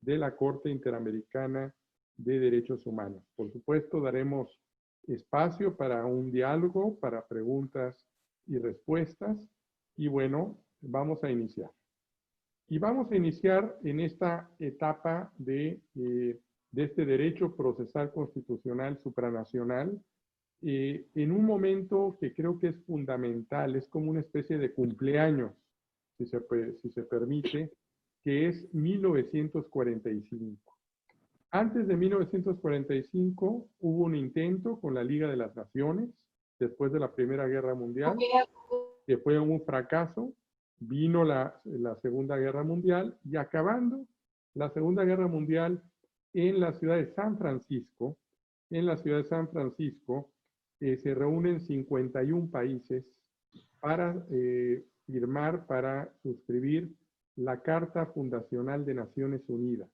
de la Corte Interamericana de Derechos Humanos. Por supuesto, daremos espacio para un diálogo, para preguntas y respuestas. Y bueno, vamos a iniciar. Y vamos a iniciar en esta etapa de este derecho procesal constitucional supranacional en un momento que creo que es fundamental, es como una especie de cumpleaños, si se permite, que es 1945. Antes de 1945 hubo un intento con la Liga de las Naciones, después de la Primera Guerra Mundial, que fue un fracaso. Vino la Segunda Guerra Mundial y acabando la Segunda Guerra Mundial en la ciudad de San Francisco, se reúnen 51 países para firmar, para suscribir la Carta Fundacional de Naciones Unidas,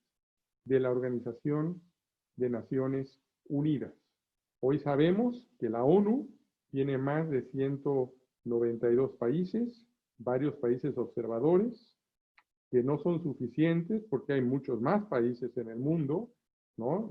de la Organización de Naciones Unidas. Hoy sabemos que la ONU tiene más de 192 países, varios países observadores, que no son suficientes porque hay muchos más países en el mundo, ¿no?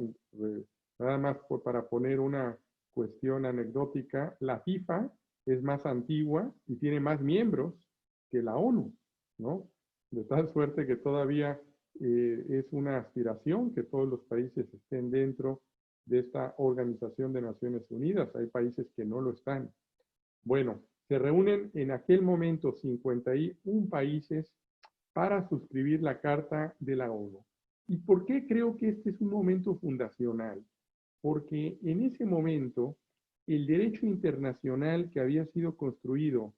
Nada más para poner una cuestión anecdótica, la FIFA es más antigua y tiene más miembros que la ONU, ¿no? De tal suerte que todavía es una aspiración que todos los países estén dentro de esta Organización de Naciones Unidas. Hay países que no lo están. Bueno, se reúnen en aquel momento 51 países para suscribir la Carta de la ONU. ¿Y por qué creo que este es un momento fundacional? Porque en ese momento el derecho internacional que había sido construido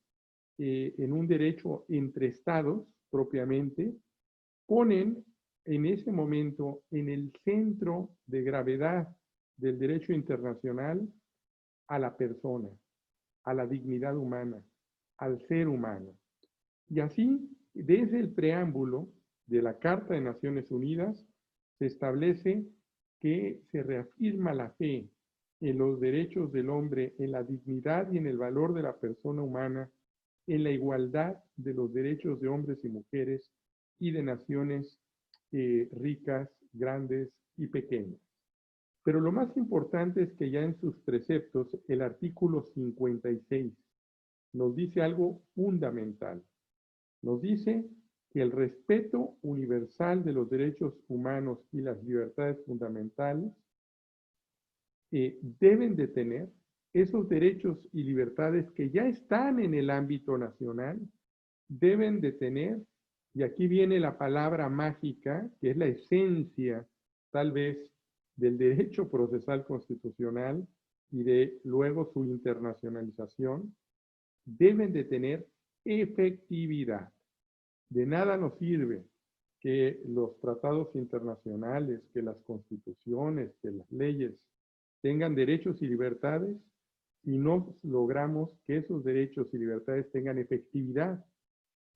en un derecho entre estados propiamente, ponen en ese momento en el centro de gravedad del derecho internacional a la persona, a la dignidad humana, al ser humano. Y así, desde el preámbulo de la Carta de Naciones Unidas, se establece que se reafirma la fe en los derechos del hombre, en la dignidad y en el valor de la persona humana, en la igualdad de los derechos de hombres y mujeres y de naciones ricas, grandes y pequeñas. Pero lo más importante es que ya en sus preceptos, el artículo 56 nos dice algo fundamental. Nos dice que el respeto universal de los derechos humanos y las libertades fundamentales deben de tener esos derechos y libertades que ya están en el ámbito nacional, deben de tener, y aquí viene la palabra mágica, que es la esencia, tal vez, del derecho procesal constitucional y de luego su internacionalización, deben de tener efectividad. De nada nos sirve que los tratados internacionales, que las constituciones, que las leyes tengan derechos y libertades si no logramos que esos derechos y libertades tengan efectividad.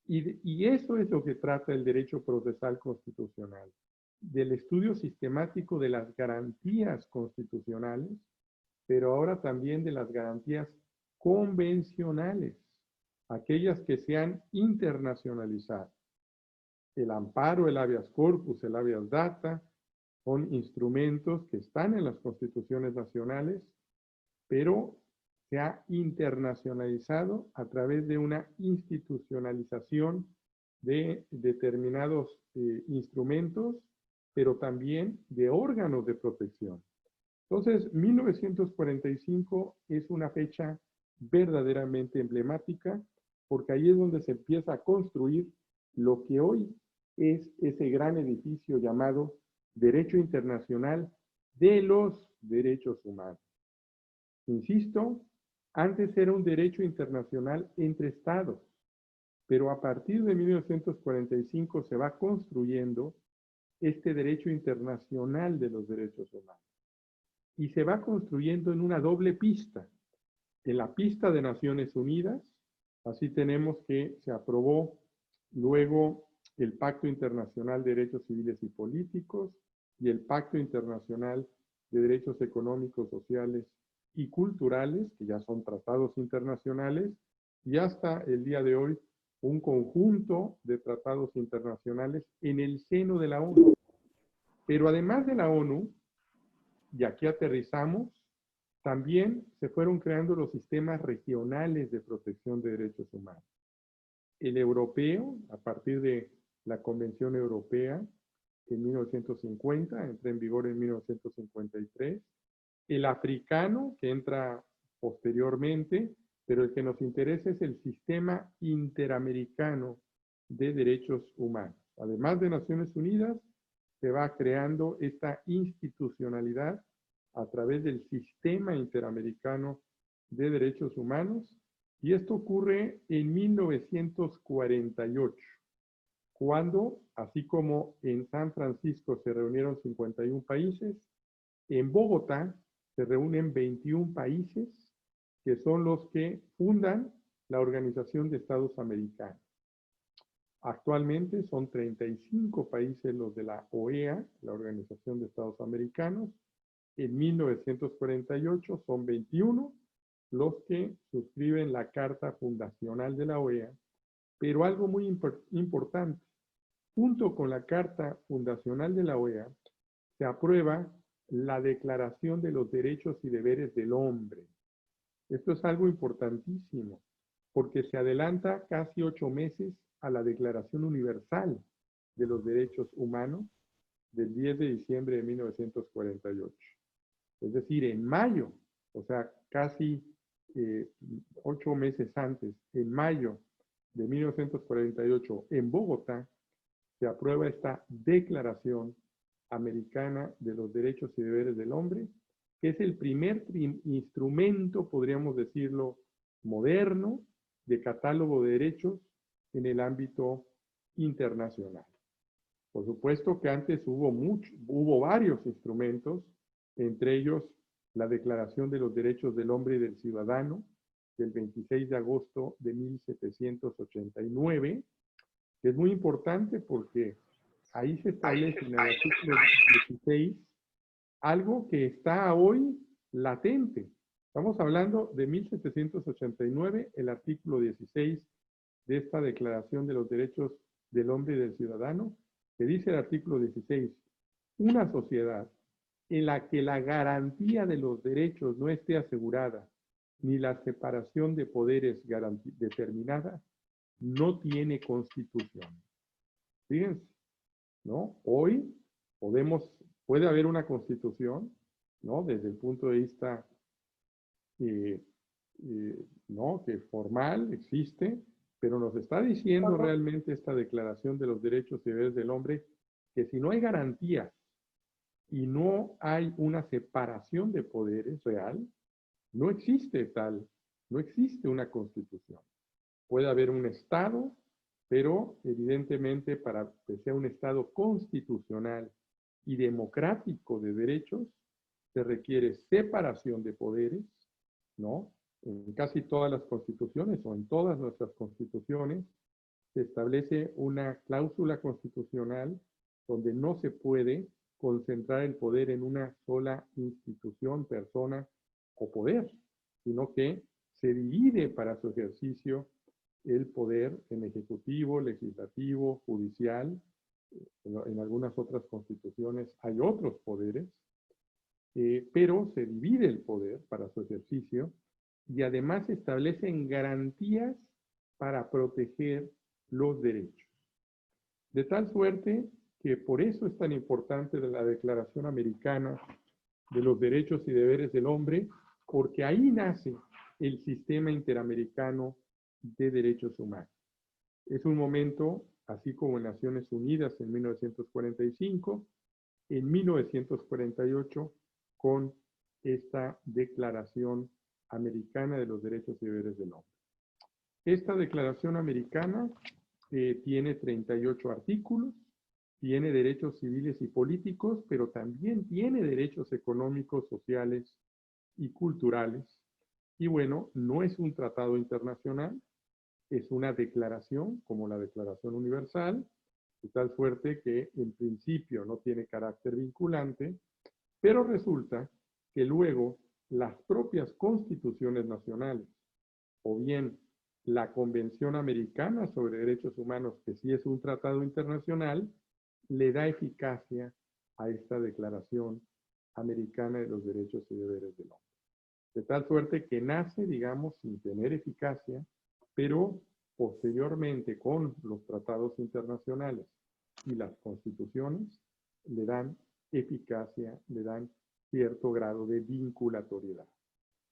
Y eso es lo que trata el derecho procesal constitucional, del estudio sistemático de las garantías constitucionales, pero ahora también de las garantías convencionales, aquellas que se han internacionalizado. El amparo, el habeas corpus, el habeas data, son instrumentos que están en las constituciones nacionales, pero se ha internacionalizado a través de una institucionalización de determinados instrumentos, pero también de órganos de protección. Entonces, 1945 es una fecha verdaderamente emblemática, porque ahí es donde se empieza a construir lo que hoy es ese gran edificio llamado Derecho Internacional de los Derechos Humanos. Insisto, antes era un derecho internacional entre estados, pero a partir de 1945 se va construyendo este derecho internacional de los derechos humanos. Y se va construyendo en una doble pista. En la pista de Naciones Unidas, así tenemos que se aprobó luego el Pacto Internacional de Derechos Civiles y Políticos y el Pacto Internacional de Derechos Económicos, Sociales y Culturales, que ya son tratados internacionales, y hasta el día de hoy un conjunto de tratados internacionales en el seno de la ONU. Pero además de la ONU, y aquí aterrizamos, también se fueron creando los sistemas regionales de protección de derechos humanos. El europeo, a partir de la Convención Europea en 1950, entra en vigor en 1953. El africano, que entra posteriormente, pero el que nos interesa es el Sistema Interamericano de Derechos Humanos. Además de Naciones Unidas, se va creando esta institucionalidad a través del Sistema Interamericano de Derechos Humanos, y esto ocurre en 1948, cuando, así como en San Francisco se reunieron 51 países, en Bogotá se reúnen 21 países que son los que fundan la Organización de Estados Americanos. Actualmente son 35 países los de la OEA, la Organización de Estados Americanos. En 1948 son 21 los que suscriben la Carta Fundacional de la OEA, pero algo muy importante, junto con la Carta Fundacional de la OEA, se aprueba la Declaración de los Derechos y Deberes del Hombre. Esto es algo importantísimo, porque se adelanta casi 8 meses a la Declaración Universal de los Derechos Humanos del 10 de diciembre de 1948. Es decir, en mayo, o sea, casi 8 meses antes, en mayo de 1948, en Bogotá, se aprueba esta Declaración Americana de los Derechos y Deberes del Hombre, que es el primer instrumento, podríamos decirlo, moderno, de catálogo de derechos en el ámbito internacional. Por supuesto que antes hubo varios instrumentos, entre ellos la Declaración de los Derechos del Hombre y del Ciudadano, del 26 de agosto de 1789, que es muy importante porque ahí se establece en el artículo 16 algo que está hoy latente. Estamos hablando de 1789, el artículo 16 de esta Declaración de los Derechos del Hombre y del Ciudadano, que dice el artículo 16, una sociedad en la que la garantía de los derechos no esté asegurada, ni la separación de poderes determinada, no tiene constitución. Fíjense, ¿no? Hoy puede haber una constitución, ¿no? Desde el punto de vista, ¿no? Que formal existe, pero nos está diciendo realmente esta Declaración de los Derechos y Deberes del Hombre que si no hay garantías y no hay una separación de poderes real, no existe una constitución. Puede haber un Estado, pero evidentemente para que sea un Estado constitucional y democrático de derechos, se requiere separación de poderes, ¿no? En casi todas las constituciones o en todas nuestras constituciones se establece una cláusula constitucional donde no se puede concentrar el poder en una sola institución, persona o poder, sino que se divide para su ejercicio el poder en ejecutivo, legislativo, judicial. En algunas otras constituciones hay otros poderes, pero se divide el poder para su ejercicio y además se establecen garantías para proteger los derechos. De tal suerte que por eso es tan importante la Declaración Americana de los Derechos y Deberes del Hombre, porque ahí nace el Sistema Interamericano de Derechos Humanos. Es un momento, así como en Naciones Unidas en 1945, en 1948 con esta Declaración Americana de los Derechos y Deberes del Hombre. Esta Declaración Americana tiene 38 artículos, tiene derechos civiles y políticos, pero también tiene derechos económicos, sociales y culturales. Y bueno, no es un tratado internacional, es una declaración, como la Declaración Universal, de tal suerte que en principio no tiene carácter vinculante, pero resulta que luego las propias constituciones nacionales, o bien la Convención Americana sobre Derechos Humanos, que sí es un tratado internacional, le da eficacia a esta Declaración Americana de los Derechos y Deberes del Hombre. De tal suerte que nace, digamos, sin tener eficacia, pero posteriormente con los tratados internacionales y las constituciones le dan eficacia, le dan cierto grado de vinculatoriedad.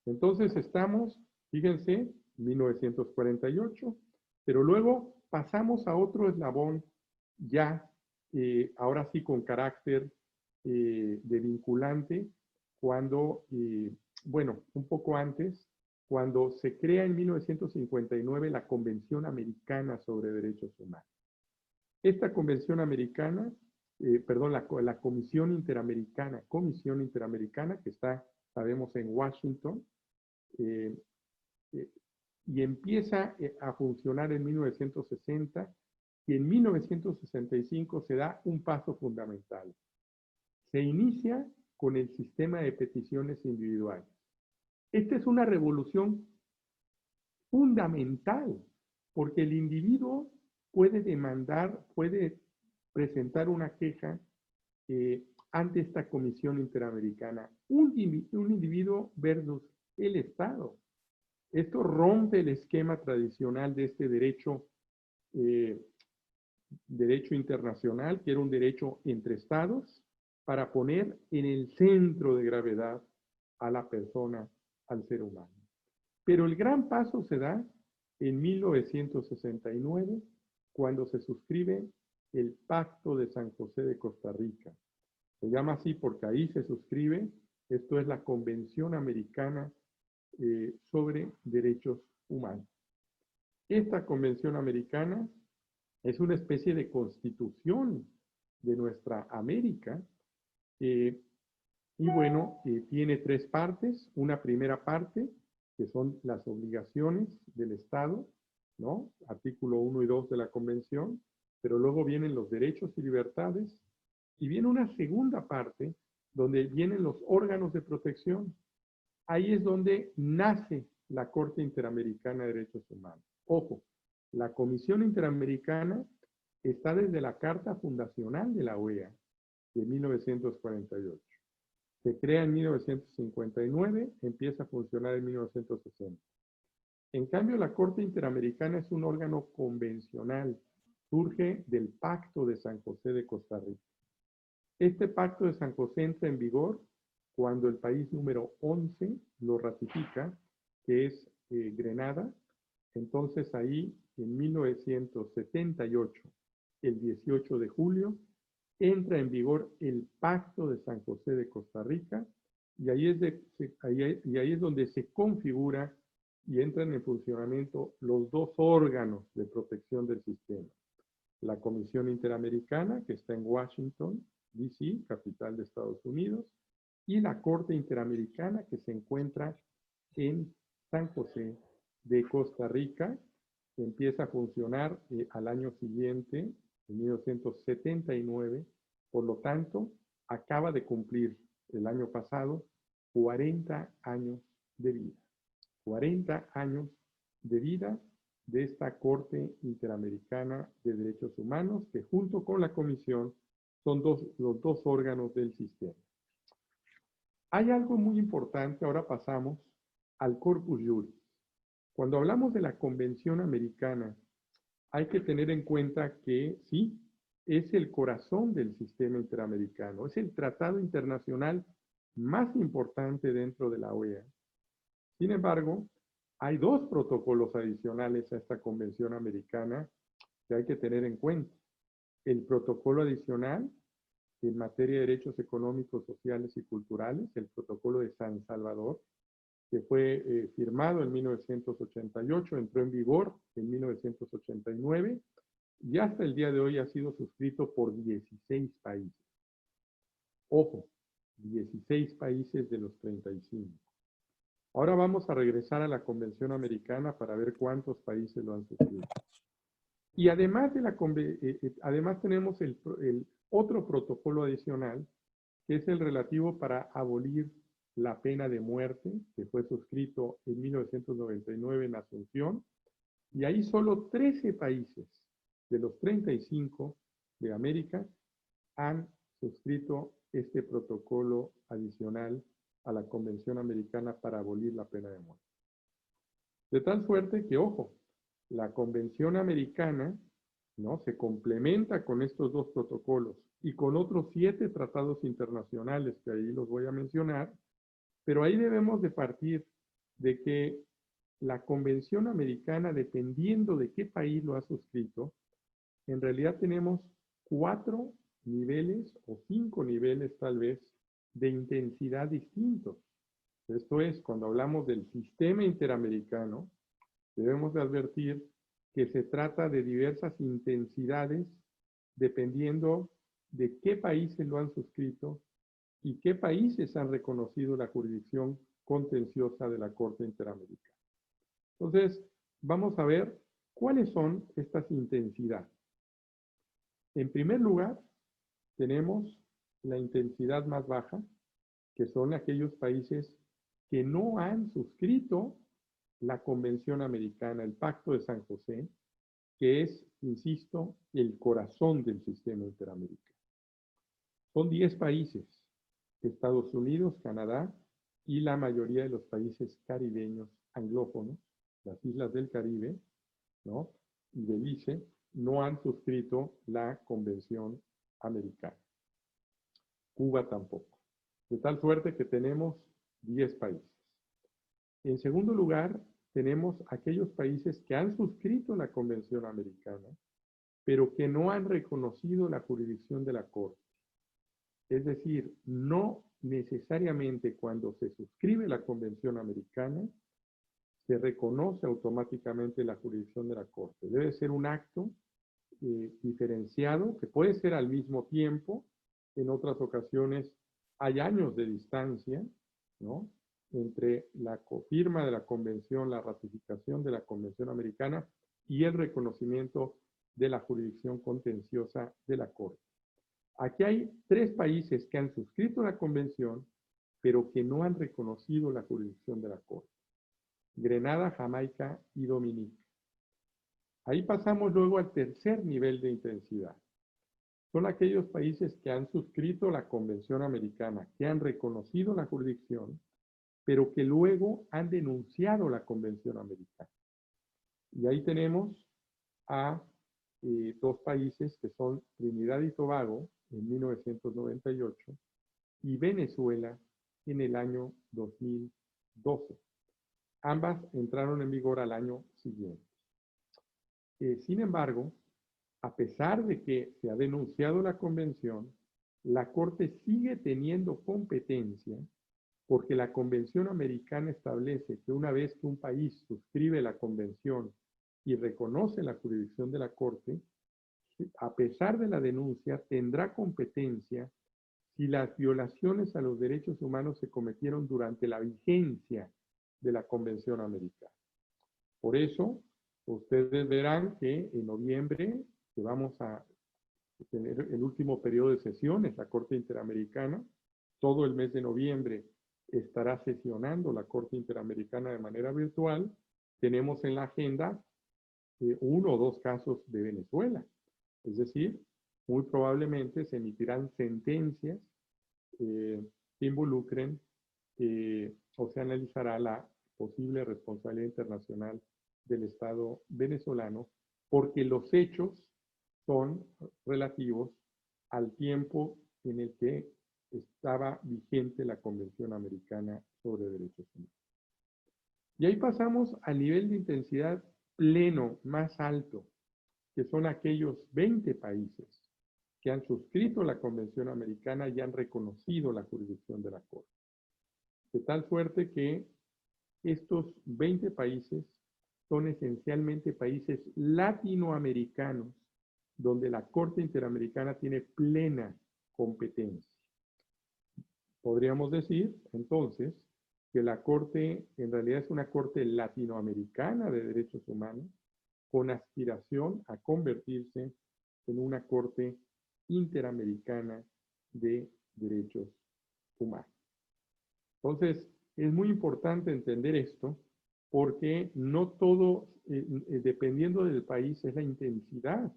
Entonces estamos, fíjense, 1948, pero luego pasamos a otro eslabón ya, ahora sí con carácter de vinculante, cuando, bueno, un poco antes, cuando se crea en 1959 la Convención Americana sobre Derechos Humanos. Esta Convención Americana, perdón, la Comisión Interamericana, que está, sabemos, en Washington, y empieza a funcionar en 1960, y en 1965 se da un paso fundamental. Se inicia con el sistema de peticiones individuales. Esta es una revolución fundamental, porque el individuo puede demandar, puede presentar una queja ante esta Comisión Interamericana. Un individuo versus el Estado. Esto rompe el esquema tradicional de este derecho internacional, que era un derecho entre estados, para poner en el centro de gravedad a la persona, al ser humano. Pero el gran paso se da en 1969, cuando se suscribe el Pacto de San José de Costa Rica. Se llama así porque ahí se suscribe, esto es la Convención Americana sobre Derechos Humanos. Esta Convención Americana es una especie de constitución de nuestra América, y bueno, tiene tres partes. Una primera parte, que son las obligaciones del Estado, ¿no? Artículo 1 y 2 de la Convención, pero luego vienen los derechos y libertades, y viene una segunda parte, donde vienen los órganos de protección. Ahí es donde nace la Corte Interamericana de Derechos Humanos. Ojo, la Comisión Interamericana está desde la Carta Fundacional de la OEA de 1948. Se crea en 1959, empieza a funcionar en 1960. En cambio, la Corte Interamericana es un órgano convencional, surge del Pacto de San José de Costa Rica. Este Pacto de San José entra en vigor cuando el país número 11 lo ratifica, que es Grenada. Entonces ahí, en 1978, el 18 de julio, entra en vigor el Pacto de San José de Costa Rica, y ahí es donde se configura y entran en funcionamiento los dos órganos de protección del sistema. La Comisión Interamericana, que está en Washington, D.C., capital de Estados Unidos, y la Corte Interamericana, que se encuentra en San José de Costa Rica, que empieza a funcionar al año siguiente, en 1979. Por lo tanto, acaba de cumplir el año pasado 40 años de vida. 40 años de vida de esta Corte Interamericana de Derechos Humanos, que junto con la Comisión son los dos órganos del sistema. Hay algo muy importante, ahora pasamos al Corpus Juris. Cuando hablamos de la Convención Americana, hay que tener en cuenta que sí, es el corazón del sistema interamericano, es el tratado internacional más importante dentro de la OEA. Sin embargo, hay dos protocolos adicionales a esta Convención Americana que hay que tener en cuenta. El protocolo adicional en materia de derechos económicos, sociales y culturales, el protocolo de San Salvador, que fue firmado en 1988, entró en vigor en 1989, y hasta el día de hoy ha sido suscrito por 16 países. Ojo, 16 países de los 35. Ahora vamos a regresar a la Convención Americana para ver cuántos países lo han suscrito. Y además, además tenemos el otro protocolo adicional, que es el relativo para abolir la pena de muerte, que fue suscrito en 1999 en Asunción, y ahí solo 13 países de los 35 de América han suscrito este protocolo adicional a la Convención Americana para abolir la pena de muerte. De tal suerte que, ojo, la Convención Americana, ¿no?, se complementa con estos dos protocolos y con otros 7 tratados internacionales que ahí los voy a mencionar, pero ahí debemos de partir de que la Convención Americana, dependiendo de qué país lo ha suscrito, en realidad tenemos 4 niveles o 5 niveles tal vez de intensidad distintos. Esto es, cuando hablamos del sistema interamericano, debemos de advertir que se trata de diversas intensidades dependiendo de qué países lo han suscrito y qué países han reconocido la jurisdicción contenciosa de la Corte Interamericana. Entonces, vamos a ver cuáles son estas intensidades. En primer lugar, tenemos la intensidad más baja, que son aquellos países que no han suscrito la Convención Americana, el Pacto de San José, que es, insisto, el corazón del sistema interamericano. Son 10 países: Estados Unidos, Canadá y la mayoría de los países caribeños anglófonos, las islas del Caribe, ¿no?, y Belice, no han suscrito la Convención Americana. Cuba tampoco. De tal suerte que tenemos 10 países. En segundo lugar, tenemos aquellos países que han suscrito la Convención Americana, pero que no han reconocido la jurisdicción de la Corte. Es decir, no necesariamente cuando se suscribe la Convención Americana se reconoce automáticamente la jurisdicción de la Corte. Debe ser un acto diferenciado, que puede ser al mismo tiempo. En otras ocasiones hay años de distancia, ¿no?, entre la firma de la Convención, la ratificación de la Convención Americana y el reconocimiento de la jurisdicción contenciosa de la Corte. Aquí hay 3 países que han suscrito la Convención, pero que no han reconocido la jurisdicción de la Corte: Grenada, Jamaica y Dominica. Ahí pasamos luego al tercer nivel de intensidad. Son aquellos países que han suscrito la Convención Americana, que han reconocido la jurisdicción, pero que luego han denunciado la Convención Americana. Y ahí tenemos a 2 países que son Trinidad y Tobago en 1998 y Venezuela en el año 2012. Ambas entraron en vigor al año siguiente. Sin embargo, a pesar de que se ha denunciado la Convención, la Corte sigue teniendo competencia porque la Convención Americana establece que una vez que un país suscribe la Convención y reconoce la jurisdicción de la Corte, a pesar de la denuncia, tendrá competencia si las violaciones a los derechos humanos se cometieron durante la vigencia de la Convención Americana. Por eso, ustedes verán que en noviembre, que vamos a tener el último periodo de sesiones, la Corte Interamericana, todo el mes de noviembre estará sesionando la Corte Interamericana de manera virtual. Tenemos en la agenda 1 o 2 casos de Venezuela. Es decir, muy probablemente se emitirán sentencias que involucren o se analizará la posible responsabilidad internacional del Estado venezolano, porque los hechos son relativos al tiempo en el que estaba vigente la Convención Americana sobre Derechos Humanos. Y ahí pasamos al nivel de intensidad pleno, más alto, que son aquellos 20 países que han suscrito la Convención Americana y han reconocido la jurisdicción de la Corte. De tal suerte que estos 20 países son esencialmente países latinoamericanos, donde la Corte Interamericana tiene plena competencia. Podríamos decir, entonces, que la Corte en realidad es una Corte latinoamericana de derechos humanos, con aspiración a convertirse en una Corte interamericana de derechos humanos. Entonces, es muy importante entender esto, porque no todo, dependiendo del país, es la intensidad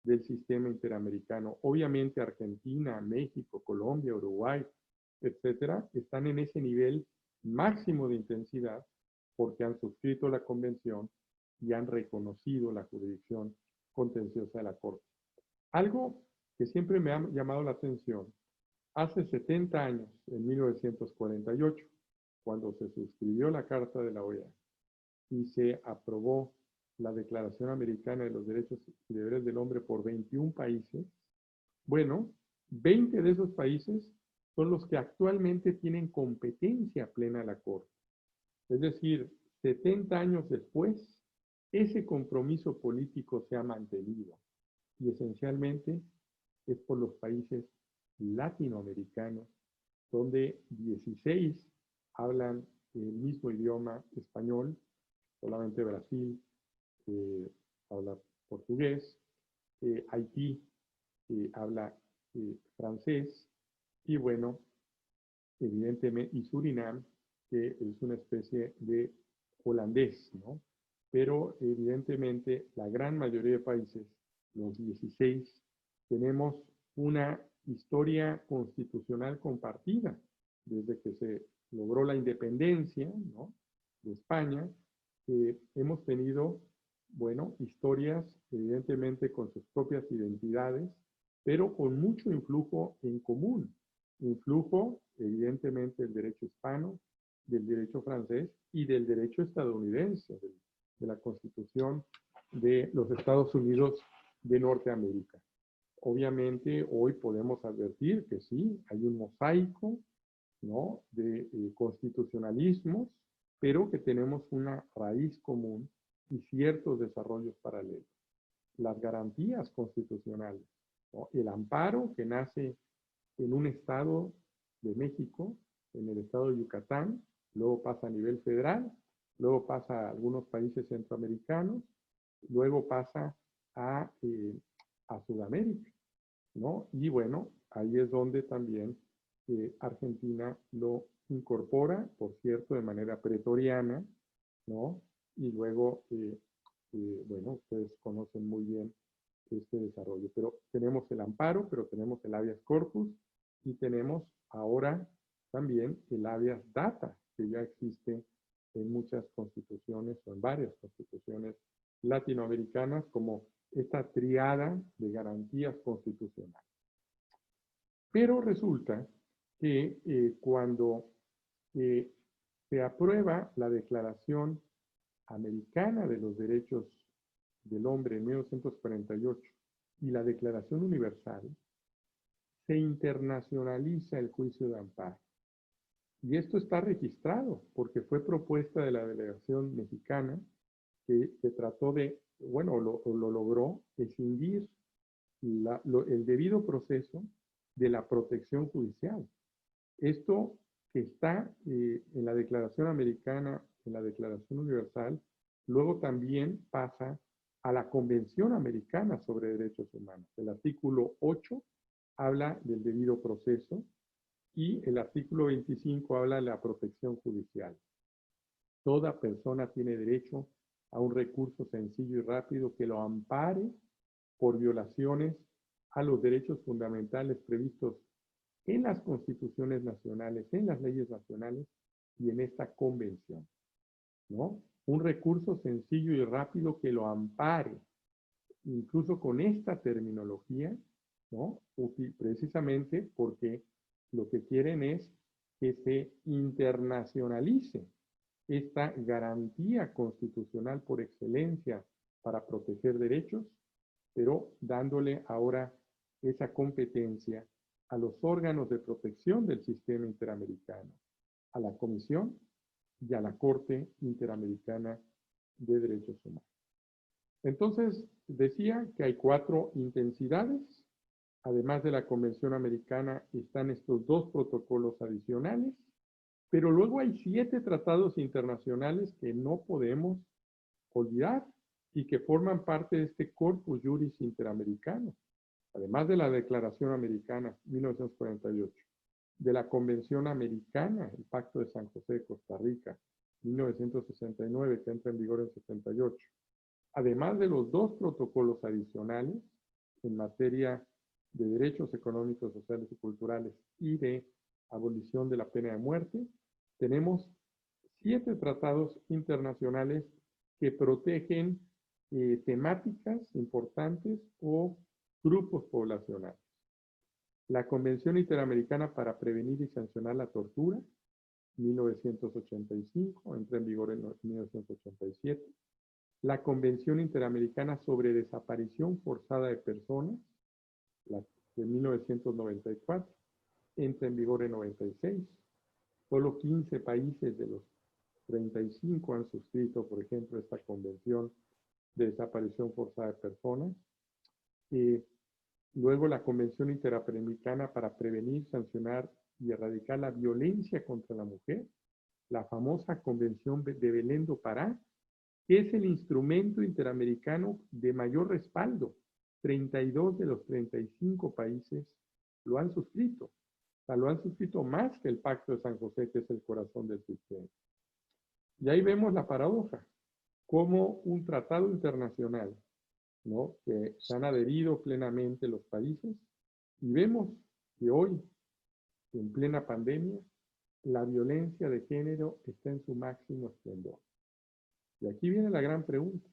del sistema interamericano. Obviamente Argentina, México, Colombia, Uruguay, etcétera, están en ese nivel máximo de intensidad porque han suscrito la convención y han reconocido la jurisdicción contenciosa de la Corte. Algo que siempre me ha llamado la atención, hace 70 años, en 1948, cuando se suscribió la Carta de la OEA y se aprobó la Declaración Americana de los Derechos y Deberes del Hombre por 21 países, bueno, 20 de esos países son los que actualmente tienen competencia plena a la Corte. Es decir, 70 años después, ese compromiso político se ha mantenido y esencialmente es por los países latinoamericanos, donde 16 hablan el mismo idioma español, solamente Brasil habla portugués, Haití habla francés, y bueno, evidentemente, y Surinam, que es una especie de holandés, ¿no? Pero evidentemente la gran mayoría de países, los 16, tenemos una historia constitucional compartida desde que se logró la independencia, ¿no?, de España. Hemos tenido, bueno, historias evidentemente con sus propias identidades, pero con mucho influjo en común. Influjo, evidentemente, del derecho hispano, del derecho francés y del derecho estadounidense, de la Constitución de los Estados Unidos de Norteamérica. Obviamente, hoy podemos advertir que sí, hay un mosaico, ¿no?, de constitucionalismos, pero que tenemos una raíz común y ciertos desarrollos paralelos. Las garantías constitucionales, ¿no?, el amparo que nace en un estado de México, en el estado de Yucatán, luego pasa a nivel federal, luego pasa a algunos países centroamericanos, luego pasa a Sudamérica, ¿no? Y bueno, ahí es donde también Argentina lo incorpora, por cierto, de manera pretoriana, ¿no? Y luego, bueno, ustedes conocen muy bien este desarrollo. Pero tenemos el amparo, pero tenemos el habeas corpus y tenemos ahora también el habeas data, que ya existe en muchas constituciones o en varias constituciones latinoamericanas como esta triada de garantías constitucionales. Pero resulta que cuando se aprueba la Declaración Americana de los Derechos del Hombre en 1948 y la Declaración Universal, se internacionaliza el juicio de amparo. Y esto está registrado porque fue propuesta de la delegación mexicana que trató de, bueno, lo logró, escindir el debido proceso de la protección judicial. Esto que está en la Declaración Americana, en la Declaración Universal, luego también pasa a la Convención Americana sobre Derechos Humanos. El artículo 8 habla del debido proceso y el artículo 25 habla de la protección judicial. Toda persona tiene derecho a un recurso sencillo y rápido que lo ampare por violaciones a los derechos fundamentales previstos en las constituciones nacionales, en las leyes nacionales y en esta convención, ¿no? Un recurso sencillo y rápido que lo ampare, incluso con esta terminología, ¿no? Precisamente porque lo que quieren es que se internacionalice esta garantía constitucional por excelencia para proteger derechos, pero dándole ahora esa competencia a los órganos de protección del sistema interamericano, a la Comisión y a la Corte Interamericana de Derechos Humanos. Entonces, decía que hay 4 intensidades. Además de la Convención Americana, están estos 2 protocolos adicionales, pero luego hay 7 tratados internacionales que no podemos olvidar y que forman parte de este corpus juris interamericano. Además de la Declaración Americana 1948, de la Convención Americana, el Pacto de San José de Costa Rica, 1969, que entra en vigor en 78. Además de los 2 protocolos adicionales, en materia de derechos económicos, sociales y culturales y de abolición de la pena de muerte, tenemos 7 tratados internacionales que protegen temáticas importantes o grupos poblacionales. La Convención Interamericana para Prevenir y Sancionar la Tortura, 1985, entra en vigor en 1987. La Convención Interamericana sobre Desaparición Forzada de Personas, la de 1994, entra en vigor en 96. Solo 15 países de los 35 han suscrito, por ejemplo, esta Convención de Desaparición Forzada de Personas. Luego la Convención Interamericana para Prevenir, Sancionar y Erradicar la Violencia contra la Mujer, la famosa Convención de Belén do Pará, que es el instrumento interamericano de mayor respaldo. 32 de los 35 países lo han suscrito. O sea, lo han suscrito más que el Pacto de San José, que es el corazón del sistema. Y ahí vemos la paradoja, como un tratado internacional, ¿no?, que se han adherido plenamente los países, y vemos que hoy, en plena pandemia, la violencia de género está en su máximo esplendor. Y aquí viene la gran pregunta: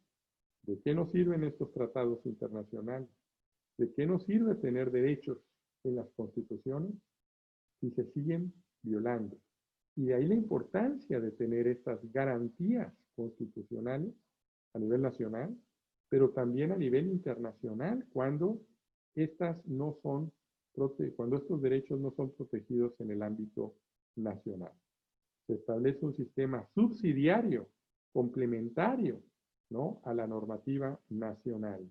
¿de qué nos sirven estos tratados internacionales? ¿De qué nos sirve tener derechos en las constituciones si se siguen violando? Y de ahí la importancia de tener estas garantías constitucionales a nivel nacional, pero también a nivel internacional, cuando cuando estos derechos no son protegidos en el ámbito nacional. Se establece un sistema subsidiario, complementario, ¿no?, a la normativa nacional.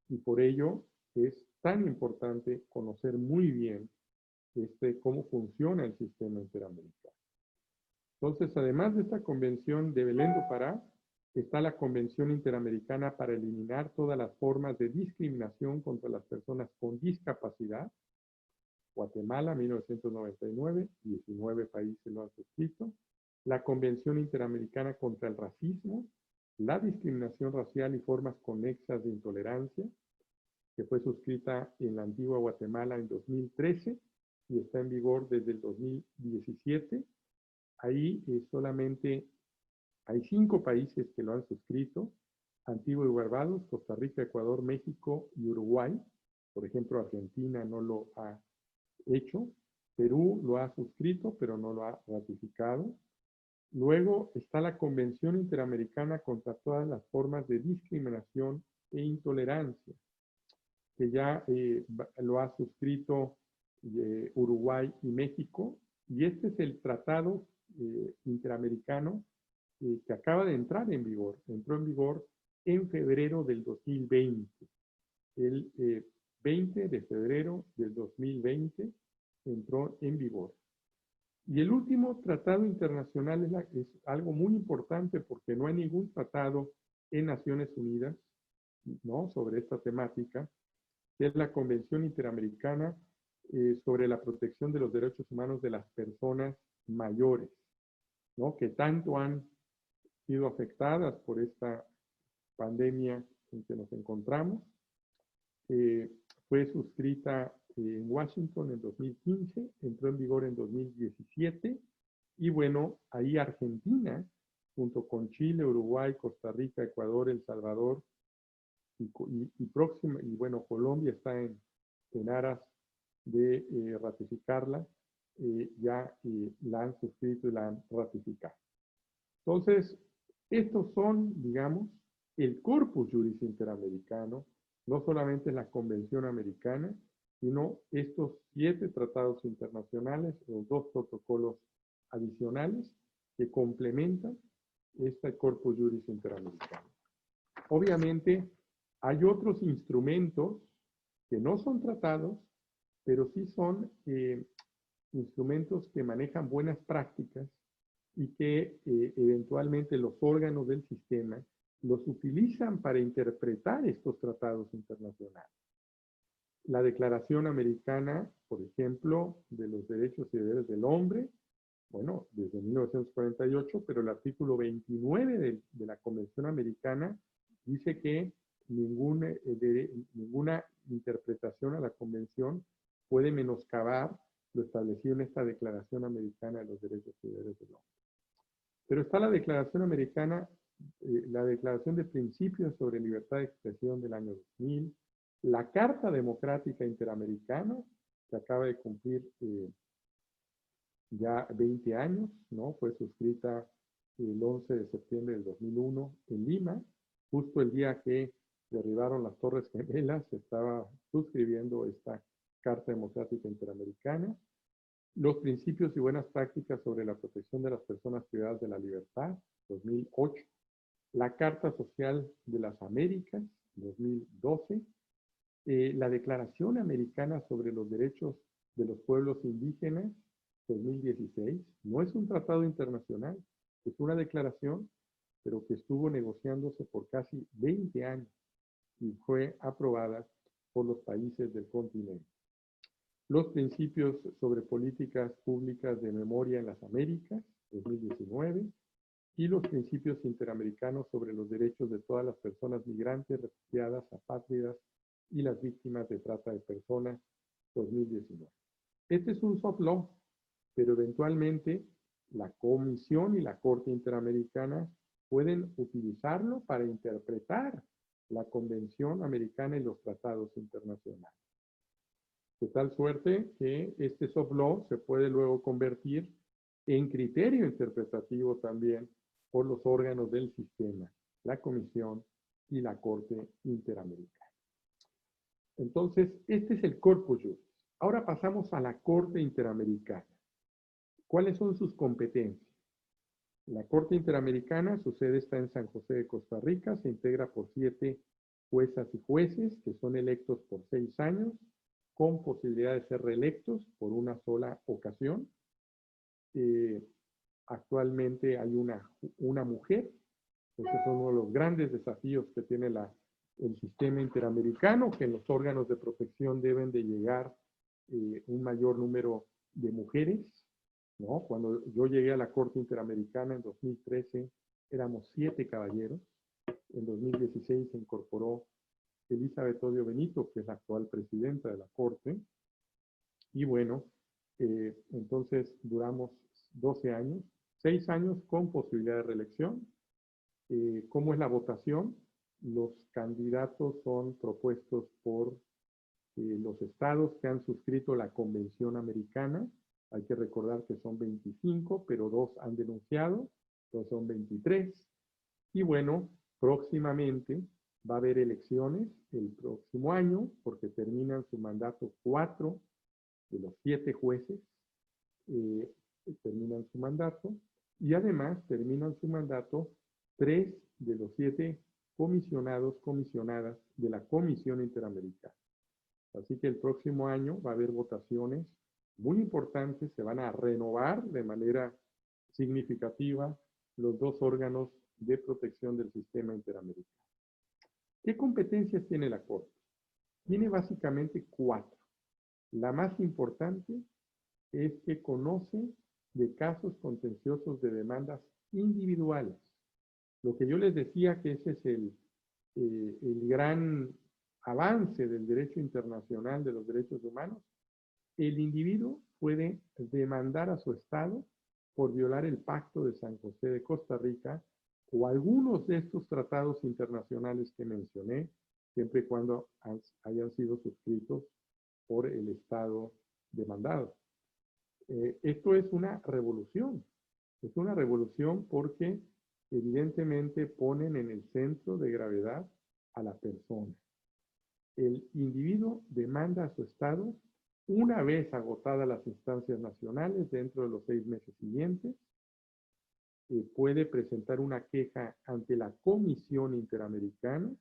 Y por ello es tan importante conocer muy bien cómo funciona el sistema interamericano. Entonces, además de esta Convención de Belén do Pará, está la Convención Interamericana para eliminar todas las formas de discriminación contra las personas con discapacidad. Guatemala, 1999, 19 países lo han suscrito. La Convención Interamericana contra el Racismo, la discriminación racial y formas conexas de intolerancia, que fue suscrita en la antigua Guatemala en 2013 y está en vigor desde el 2017. Ahí solamente hay 5 países que lo han suscrito: Antigua y Barbados, Costa Rica, Ecuador, México y Uruguay. Por ejemplo, Argentina no lo ha hecho. Perú lo ha suscrito, pero no lo ha ratificado. Luego está la Convención Interamericana contra todas las formas de discriminación e intolerancia, que ya lo ha suscrito Uruguay y México. Y este es el tratado interamericano que acaba de entrar en vigor. Entró en vigor en febrero del 2020. El 20 de febrero del 2020 entró en vigor. Y el último tratado internacional es algo muy importante, porque no hay ningún tratado en Naciones Unidas, ¿no?, sobre esta temática, que es la Convención Interamericana sobre la protección de los derechos humanos de las personas mayores, ¿no?, que tanto han sido afectadas por esta pandemia en que nos encontramos. Fue suscrita en Washington en 2015, entró en vigor en 2017, y bueno, ahí Argentina, junto con Chile, Uruguay, Costa Rica, Ecuador, El Salvador y bueno, Colombia está en aras de ratificarla, ya la han suscrito y la han ratificado. Entonces, estos son, digamos, el corpus juris interamericano, no solamente la Convención Americana, sino estos 7 tratados internacionales, los 2 protocolos adicionales que complementan este corpus juris interamericano. Obviamente, hay otros instrumentos que no son tratados, pero sí son instrumentos que manejan buenas prácticas y que eventualmente los órganos del sistema los utilizan para interpretar estos tratados internacionales. La Declaración Americana, por ejemplo, de los Derechos y Deberes del Hombre, bueno, desde 1948, pero el artículo 29 de la Convención Americana dice que ninguna interpretación a la Convención puede menoscabar lo establecido en esta Declaración Americana de los Derechos y Deberes del Hombre. Pero está la Declaración Americana, la Declaración de Principios sobre Libertad de Expresión del año 2000, la Carta Democrática Interamericana, que acaba de cumplir ya 20 años, ¿no? Fue suscrita el 11 de septiembre del 2001 en Lima, justo el día que derribaron las Torres Gemelas, se estaba suscribiendo esta Carta Democrática Interamericana. Los principios y buenas prácticas sobre la protección de las personas privadas de la libertad, 2008. La Carta Social de las Américas, 2012. La Declaración Americana sobre los Derechos de los Pueblos Indígenas, 2016. No es un tratado internacional, es una declaración, pero que estuvo negociándose por casi 20 años y fue aprobada por los países del continente. Los principios sobre políticas públicas de memoria en las Américas, 2019, y los principios interamericanos sobre los derechos de todas las personas migrantes, refugiadas, apátridas y las víctimas de trata de personas, 2019. Este es un soft law, pero eventualmente la Comisión y la Corte Interamericana pueden utilizarlo para interpretar la Convención Americana y los tratados internacionales. De tal suerte que este soft law se puede luego convertir en criterio interpretativo también por los órganos del sistema, la Comisión y la Corte Interamericana. Entonces, este es el corpus juris. Ahora pasamos a la Corte Interamericana. ¿Cuáles son sus competencias? La Corte Interamericana, su sede está en San José de Costa Rica, se integra por 7 juezas y jueces que son electos por 6 años, con posibilidad de ser reelectos por una sola ocasión. Actualmente hay una mujer. Estos son uno de los grandes desafíos que tiene el sistema interamericano, que en los órganos de protección deben de llegar un mayor número de mujeres, ¿no? Cuando yo llegué a la Corte Interamericana en 2013, éramos 7 caballeros. En 2016 se incorporó Elizabeth Odio Benito, que es la actual presidenta de la Corte. Y bueno, entonces duramos 12 años, 6 años con posibilidad de reelección. ¿Cómo es la votación? Los candidatos son propuestos por los estados que han suscrito la Convención Americana. Hay que recordar que son 25, pero 2 han denunciado, entonces son 23. Y bueno, próximamente va a haber elecciones el próximo año, porque terminan su mandato 4 de los 7 jueces, terminan su mandato, y además terminan su mandato 3 de los 7 comisionados, comisionadas de la Comisión Interamericana. Así que el próximo año va a haber votaciones muy importantes, se van a renovar de manera significativa los 2 órganos de protección del sistema interamericano. ¿Qué competencias tiene la Corte? Tiene básicamente 4. La más importante es que conoce de casos contenciosos de demandas individuales. Lo que yo les decía que ese es el gran avance del derecho internacional de los derechos humanos. El individuo puede demandar a su Estado por violar el Pacto de San José de Costa Rica o algunos de estos tratados internacionales que mencioné, siempre y cuando hayan sido suscritos por el Estado demandado. Esto es una revolución. Es una revolución porque evidentemente ponen en el centro de gravedad a la persona. El individuo demanda a su Estado una vez agotadas las instancias nacionales dentro de los 6 meses siguientes. Puede presentar una queja ante la Comisión Interamericana.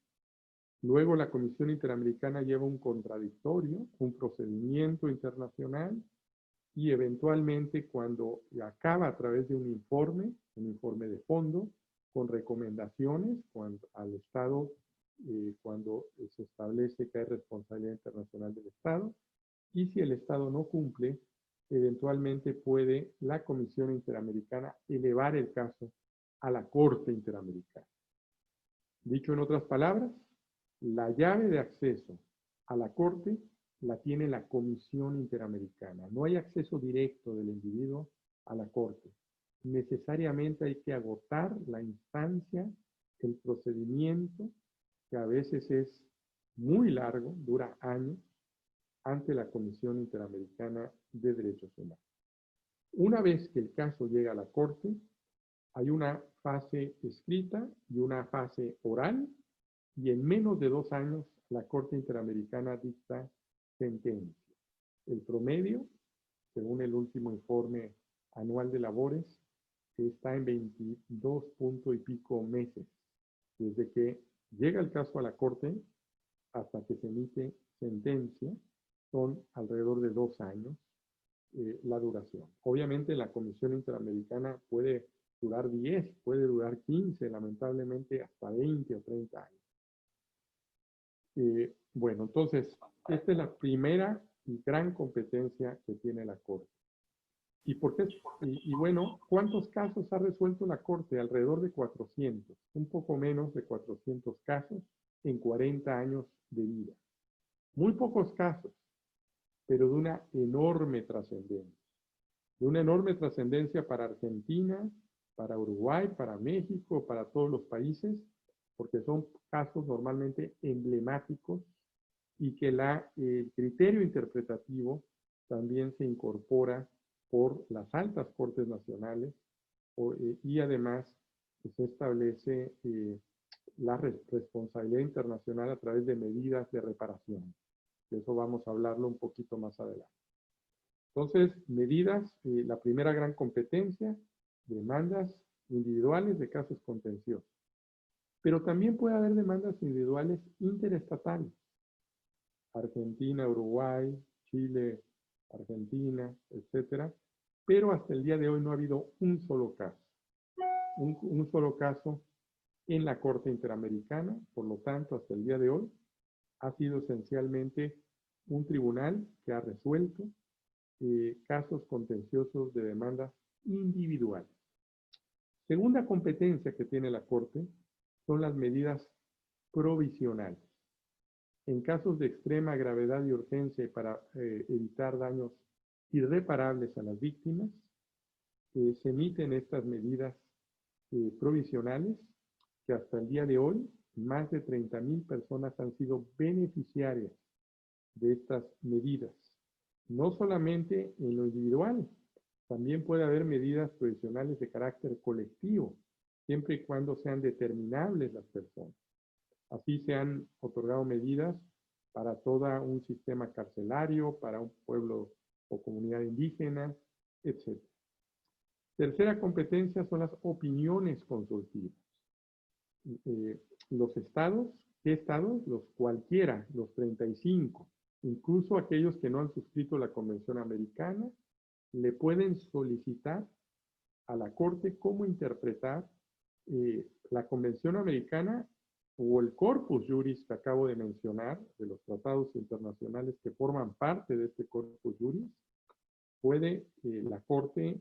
Luego la Comisión Interamericana lleva un contradictorio, un procedimiento internacional, y eventualmente cuando acaba a través de un informe de fondo, con recomendaciones al Estado, cuando se establece que hay responsabilidad internacional del Estado, y si el Estado no cumple, eventualmente puede la Comisión Interamericana elevar el caso a la Corte Interamericana. Dicho en otras palabras, la llave de acceso a la Corte la tiene la Comisión Interamericana. No hay acceso directo del individuo a la Corte. Necesariamente hay que agotar la instancia, el procedimiento, que a veces es muy largo, dura años, ante la Comisión Interamericana de Derechos Humanos. Una vez que el caso llega a la Corte, hay una fase escrita y una fase oral, y en menos de 2 años la Corte Interamericana dicta sentencia. El promedio, según el último informe anual de labores, está en 22 punto y pico meses, desde que llega el caso a la Corte hasta que se emite sentencia, son alrededor de 2 años la duración. Obviamente la Comisión Interamericana puede durar 10, puede durar 15, lamentablemente hasta 20 o 30 años. Bueno, entonces, esta es la primera y gran competencia que tiene la Corte. ¿Y por qué? Y bueno, ¿cuántos casos ha resuelto la Corte? Alrededor de 400, un poco menos de 400 casos en 40 años de vida. Muy pocos casos, pero de una enorme trascendencia. De una enorme trascendencia para Argentina, para Uruguay, para México, para todos los países, porque son casos normalmente emblemáticos y que el criterio interpretativo también se incorpora por las altas cortes nacionales y además se establece la responsabilidad internacional a través de medidas de reparación. De eso vamos a hablarlo un poquito más adelante. Entonces, medidas, la primera gran competencia, demandas individuales de casos contenciosos. Pero también puede haber demandas individuales interestatales. Argentina, Uruguay, Chile, Argentina, etcétera. Pero hasta el día de hoy no ha habido un solo caso. Un solo caso en la Corte Interamericana. Por lo tanto, hasta el día de hoy ha sido esencialmente un tribunal que ha resuelto casos contenciosos de demandas individuales. Segunda competencia que tiene la Corte son las medidas provisionales. En casos de extrema gravedad y urgencia y para evitar daños irreparables a las víctimas, se emiten estas medidas provisionales que hasta el día de hoy más de 30,000 personas han sido beneficiarias de estas medidas. No solamente en lo individual, también puede haber medidas provisionales de carácter colectivo, siempre y cuando sean determinables las personas. Así se han otorgado medidas para todo un sistema carcelario, para un pueblo o comunidad indígena, etc. Tercera competencia son las opiniones consultivas. Los estados, ¿qué estados? Los cualquiera, los 35, incluso aquellos que no han suscrito la Convención Americana, le pueden solicitar a la Corte cómo interpretar la Convención Americana o el corpus juris que acabo de mencionar, de los tratados internacionales que forman parte de este corpus juris. Puede la Corte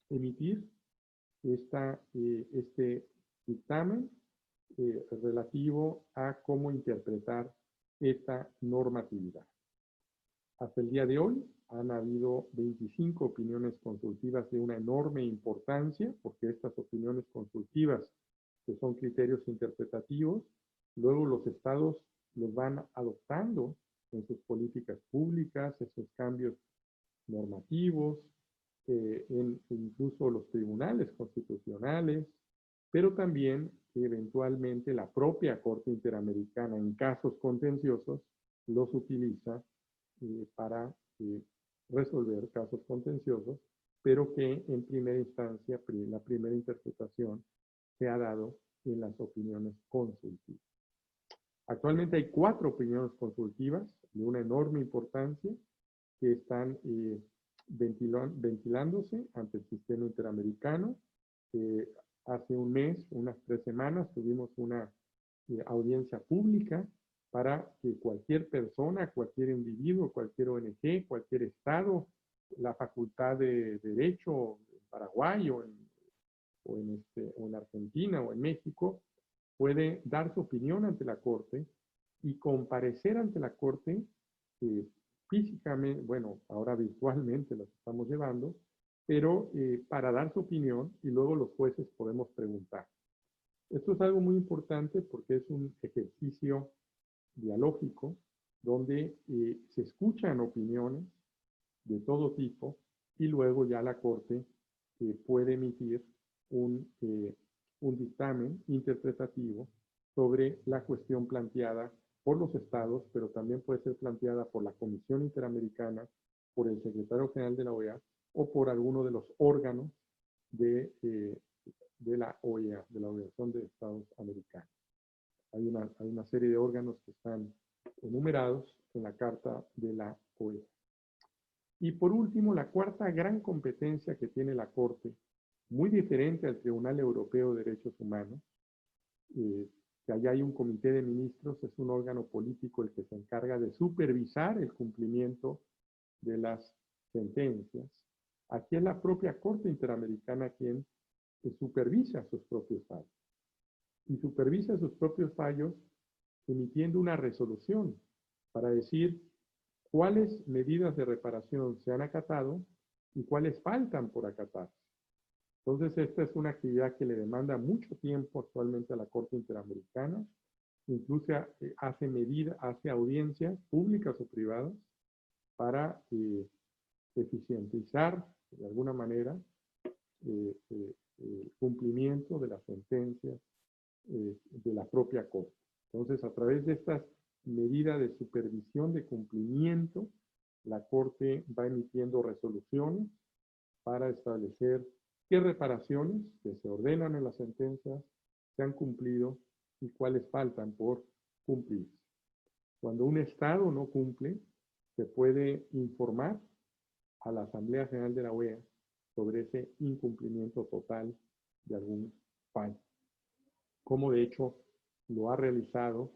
emitir este dictamen relativo a cómo interpretar esta normatividad. Hasta el día de hoy han habido 25 opiniones consultivas de una enorme importancia, porque estas opiniones consultivas, que son criterios interpretativos, luego los estados los van adoptando en sus políticas públicas, en sus cambios normativos, incluso los tribunales constitucionales, pero también eventualmente la propia Corte Interamericana en casos contenciosos los utiliza para resolver casos contenciosos, pero que en primera instancia, la primera interpretación se ha dado en las opiniones consultivas. Actualmente hay 4 opiniones consultivas de una enorme importancia que están ventilándose ante el sistema interamericano. Hace un mes, unas 3 semanas, tuvimos una audiencia pública para que cualquier persona, cualquier individuo, cualquier ONG, cualquier estado, la Facultad de Derecho en Paraguay o en Argentina o en México, puede dar su opinión ante la Corte y comparecer ante la Corte físicamente, bueno, ahora virtualmente lo estamos llevando, pero para dar su opinión y luego los jueces podemos preguntar. Esto es algo muy importante porque es un ejercicio dialógico donde se escuchan opiniones de todo tipo y luego ya la Corte puede emitir un dictamen interpretativo sobre la cuestión planteada por los estados, pero también puede ser planteada por la Comisión Interamericana, por el Secretario General de la OEA o por alguno de los órganos de la OEA, de la Organización de Estados Americanos. Hay una serie de órganos que están enumerados en la Carta de la OEA. Y por último, la cuarta gran competencia que tiene la Corte, muy diferente al Tribunal Europeo de Derechos Humanos, que allá hay un comité de ministros, es un órgano político el que se encarga de supervisar el cumplimiento de las sentencias. Aquí es la propia Corte Interamericana quien supervisa sus propios fallos. Y supervisa sus propios fallos emitiendo una resolución para decir cuáles medidas de reparación se han acatado y cuáles faltan por acatar. Entonces, esta es una actividad que le demanda mucho tiempo actualmente a la Corte Interamericana. Incluso hace audiencias públicas o privadas para eficientizar de alguna manera el cumplimiento de las sentencias de la propia Corte. Entonces, a través de estas medidas de supervisión de cumplimiento, la Corte va emitiendo resoluciones para establecer qué reparaciones que se ordenan en las sentencias se han cumplido y cuáles faltan por cumplirse. Cuando un Estado no cumple, se puede informar a la Asamblea General de la OEA sobre ese incumplimiento total de algún fallo, como de hecho lo ha realizado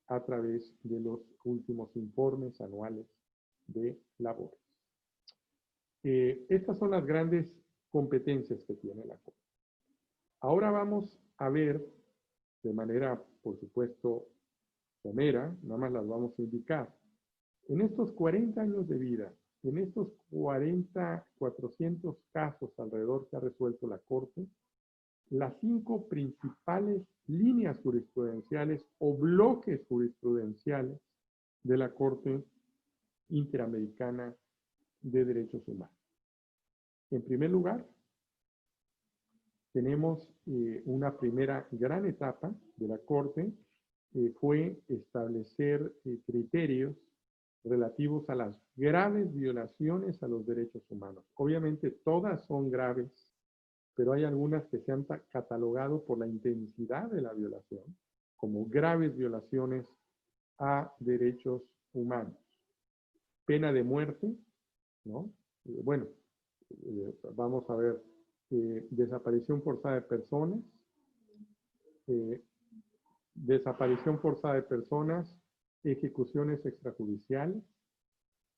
a través de los últimos informes anuales de labores. Estas son las grandes competencias que tiene la Corte. Ahora vamos a ver, de manera, por supuesto, somera, nada más las vamos a indicar. En estos 40 años de vida, en estos 400 casos alrededor que ha resuelto la Corte, las 5 principales líneas jurisprudenciales o bloques jurisprudenciales de la Corte Interamericana de Derechos Humanos. En primer lugar, tenemos una primera gran etapa de la Corte, fue establecer criterios relativos a las graves violaciones a los derechos humanos. Obviamente todas son graves, pero hay algunas que se han catalogado por la intensidad de la violación como graves violaciones a derechos humanos. Pena de muerte, ¿no? Bueno, vamos a ver, desaparición forzada de personas, ejecuciones extrajudiciales,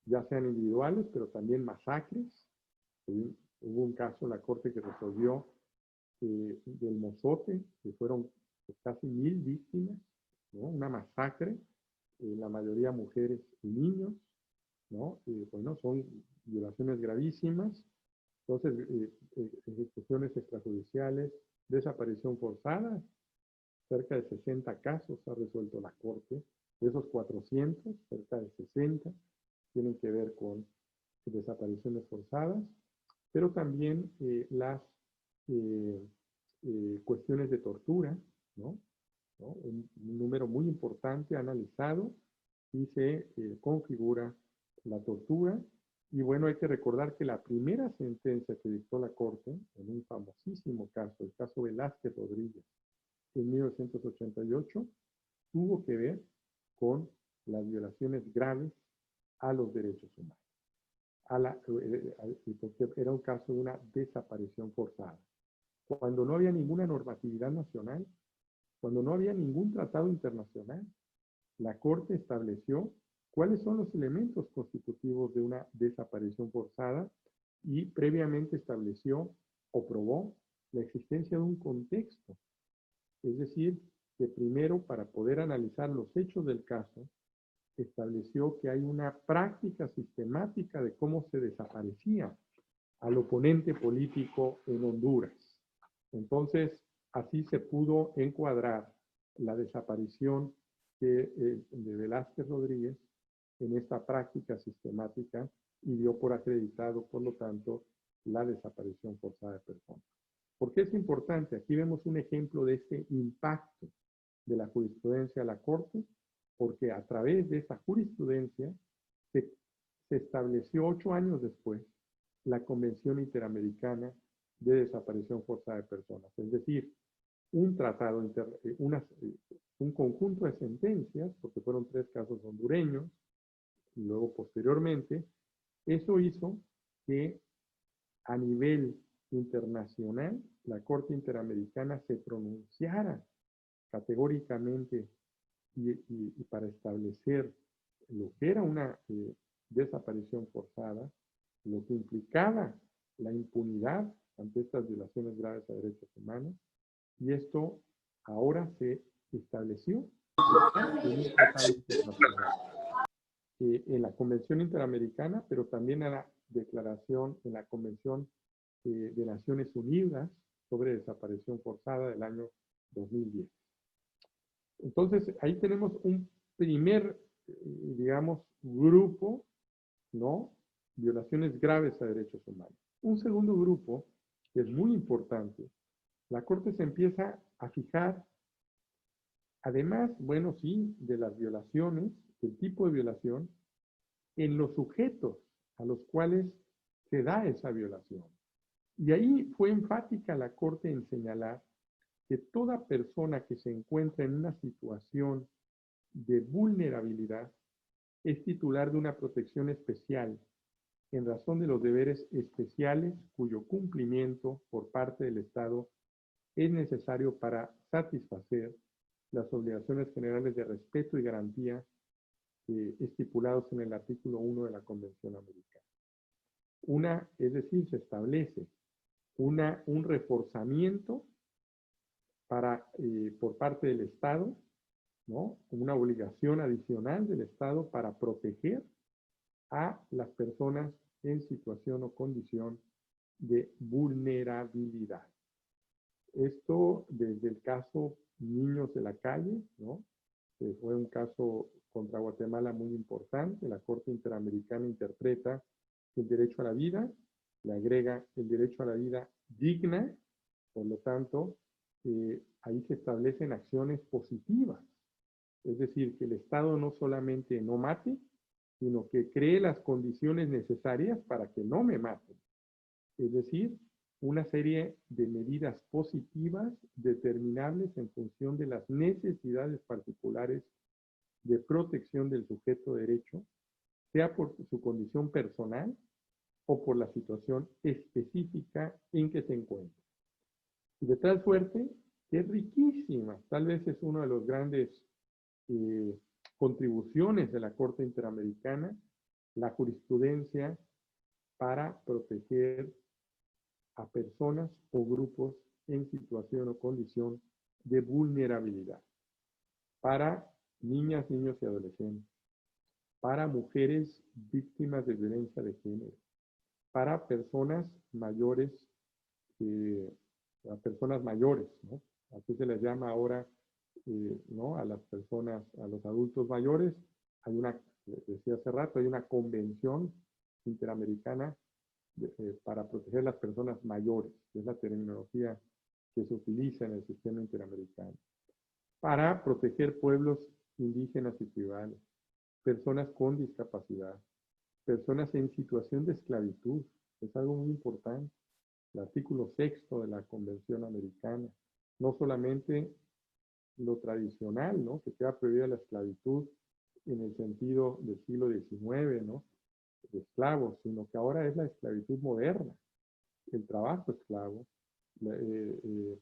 ya sean individuales, pero también masacres. Hubo un caso en la Corte que resolvió del Mozote, que fueron casi 1000 víctimas, ¿no? Una masacre, la mayoría mujeres y niños, ¿no? Bueno, son violaciones gravísimas. Entonces, ejecuciones extrajudiciales, desaparición forzada, cerca de 60 casos ha resuelto la Corte. De esos 400, cerca de 60 tienen que ver con desapariciones forzadas, pero también las cuestiones de tortura, ¿no? Un número muy importante analizado y se configura la tortura. Y bueno, hay que recordar que la primera sentencia que dictó la Corte, en un famosísimo caso, el caso Velázquez Rodríguez, en 1988, tuvo que ver con las violaciones graves a los derechos humanos. Porque era un caso de una desaparición forzada. Cuando no había ninguna normatividad nacional, cuando no había ningún tratado internacional, la Corte estableció cuáles son los elementos constitutivos de una desaparición forzada y previamente estableció o probó la existencia de un contexto. Es decir, que primero, para poder analizar los hechos del caso, estableció que hay una práctica sistemática de cómo se desaparecía al oponente político en Honduras. Entonces, así se pudo encuadrar la desaparición de Velázquez Rodríguez en esta práctica sistemática y dio por acreditado, por lo tanto, la desaparición forzada de personas. ¿Por qué es importante? Aquí vemos un ejemplo de este impacto de la jurisprudencia de la Corte, porque a través de esa jurisprudencia se estableció 8 años después la Convención Interamericana de Desaparición Forzada de Personas. Es decir, un tratado, un conjunto de sentencias, porque fueron 3 casos hondureños, y luego posteriormente, eso hizo que a nivel internacional la Corte Interamericana se pronunciara categóricamente y para establecer lo que era una desaparición forzada, lo que implicaba la impunidad ante estas violaciones graves a derechos humanos, y esto ahora se estableció en un tratado internacional, en la Convención Interamericana, pero también en la declaración, en la Convención de Naciones Unidas sobre Desaparición Forzada del año 2010. Entonces, ahí tenemos un primer, digamos, grupo, ¿no? Violaciones graves a derechos humanos. Un segundo grupo, que es muy importante, la Corte se empieza a fijar, además, bueno, sí, de las violaciones, del tipo de violación, en los sujetos a los cuales se da esa violación. Y ahí fue enfática la Corte en señalar que toda persona que se encuentra en una situación de vulnerabilidad es titular de una protección especial en razón de los deberes especiales cuyo cumplimiento por parte del Estado es necesario para satisfacer las obligaciones generales de respeto y garantía estipulados en el artículo 1 de la Convención Americana. Es decir, se establece un reforzamiento por parte del Estado, ¿no? Una obligación adicional del Estado para proteger a las personas en situación o condición de vulnerabilidad. Esto desde el caso Niños de la Calle, ¿no? Que fue un caso contra Guatemala muy importante. La Corte Interamericana interpreta el derecho a la vida, le agrega el derecho a la vida digna, por lo tanto, ahí se establecen acciones positivas. Es decir, que el Estado no solamente no mate, sino que cree las condiciones necesarias para que no me maten. Es decir, una serie de medidas positivas determinables en función de las necesidades particulares de protección del sujeto de derecho, sea por su condición personal o por la situación específica en que se encuentra. Y de tal suerte que es riquísima, tal vez es una de las grandes contribuciones de la Corte Interamericana, la jurisprudencia para proteger a personas o grupos en situación o condición de vulnerabilidad, para niñas, niños y adolescentes, para mujeres víctimas de violencia de género, para personas mayores, ¿no? Así se les llama ahora, ¿no? A las personas, a los adultos mayores. Hay una, decía hace rato, hay una convención interamericana para proteger a las personas mayores, que es la terminología que se utiliza en el sistema interamericano, para proteger pueblos indígenas y tribales, personas con discapacidad, personas en situación de esclavitud, es algo muy importante. El artículo 6º de la Convención Americana, no solamente lo tradicional, ¿no? Que queda prohibida la esclavitud en el sentido del siglo XIX, ¿no? De esclavos, sino que ahora es la esclavitud moderna, el trabajo esclavo. Hay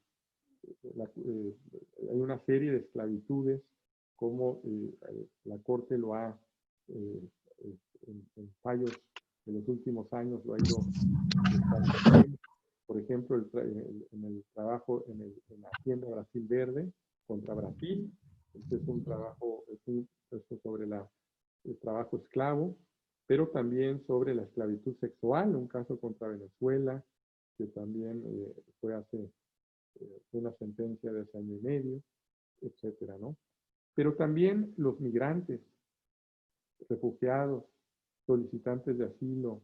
una serie de esclavitudes, como la Corte lo ha, en fallos de los últimos años, lo ha ido estableciendo. Por ejemplo, en el trabajo en la Hacienda Brasil Verde, contra Brasil. Este es un trabajo sobre el trabajo esclavo, pero también sobre la esclavitud sexual, un caso contra Venezuela, que también fue hace una sentencia de hace año y medio, etcétera, ¿no? Pero también los migrantes, refugiados, solicitantes de asilo,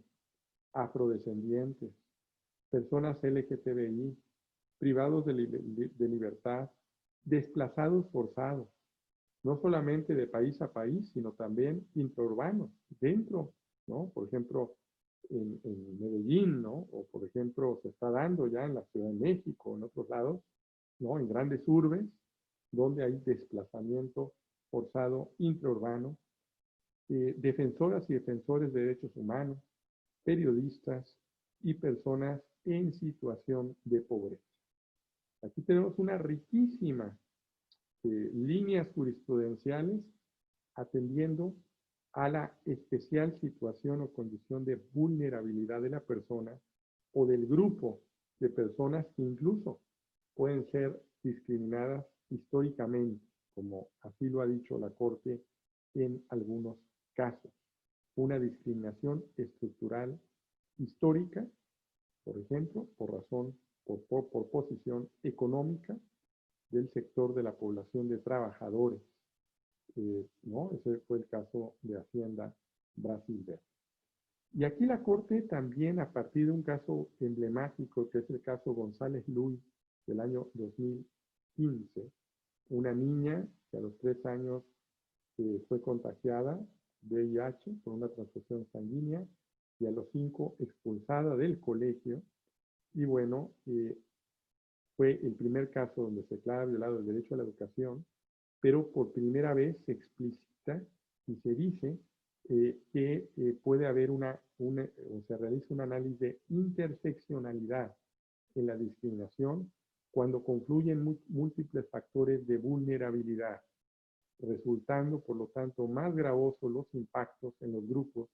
afrodescendientes, personas LGTBI, privados de libertad, desplazados forzados, no solamente de país a país, sino también intraurbanos, dentro, ¿no? Por ejemplo, en Medellín, ¿no? O por ejemplo, se está dando ya en la Ciudad de México, en otros lados, ¿no? En grandes urbes, donde hay desplazamiento forzado intraurbano, defensoras y defensores de derechos humanos, periodistas y personas en situación de pobreza. Aquí tenemos una riquísima líneas jurisprudenciales atendiendo a la especial situación o condición de vulnerabilidad de la persona o del grupo de personas que incluso pueden ser discriminadas históricamente, como así lo ha dicho la Corte en algunos casos. Una discriminación estructural histórica, por ejemplo, por posición económica del sector de la población de trabajadores, ¿no? Ese fue el caso de Hacienda Brasil. Y aquí la Corte también, a partir de un caso emblemático, que es el caso González Luis del año 2015, una niña que a los 3 años fue contagiada de VIH por una transfusión sanguínea y a los 5 expulsada del colegio. Y bueno, fue el primer caso donde se declara violado el derecho a la educación, pero por primera vez se explicita y se dice que puede haber o se realiza un análisis de interseccionalidad en la discriminación cuando confluyen múltiples factores de vulnerabilidad, resultando por lo tanto más gravosos los impactos en los grupos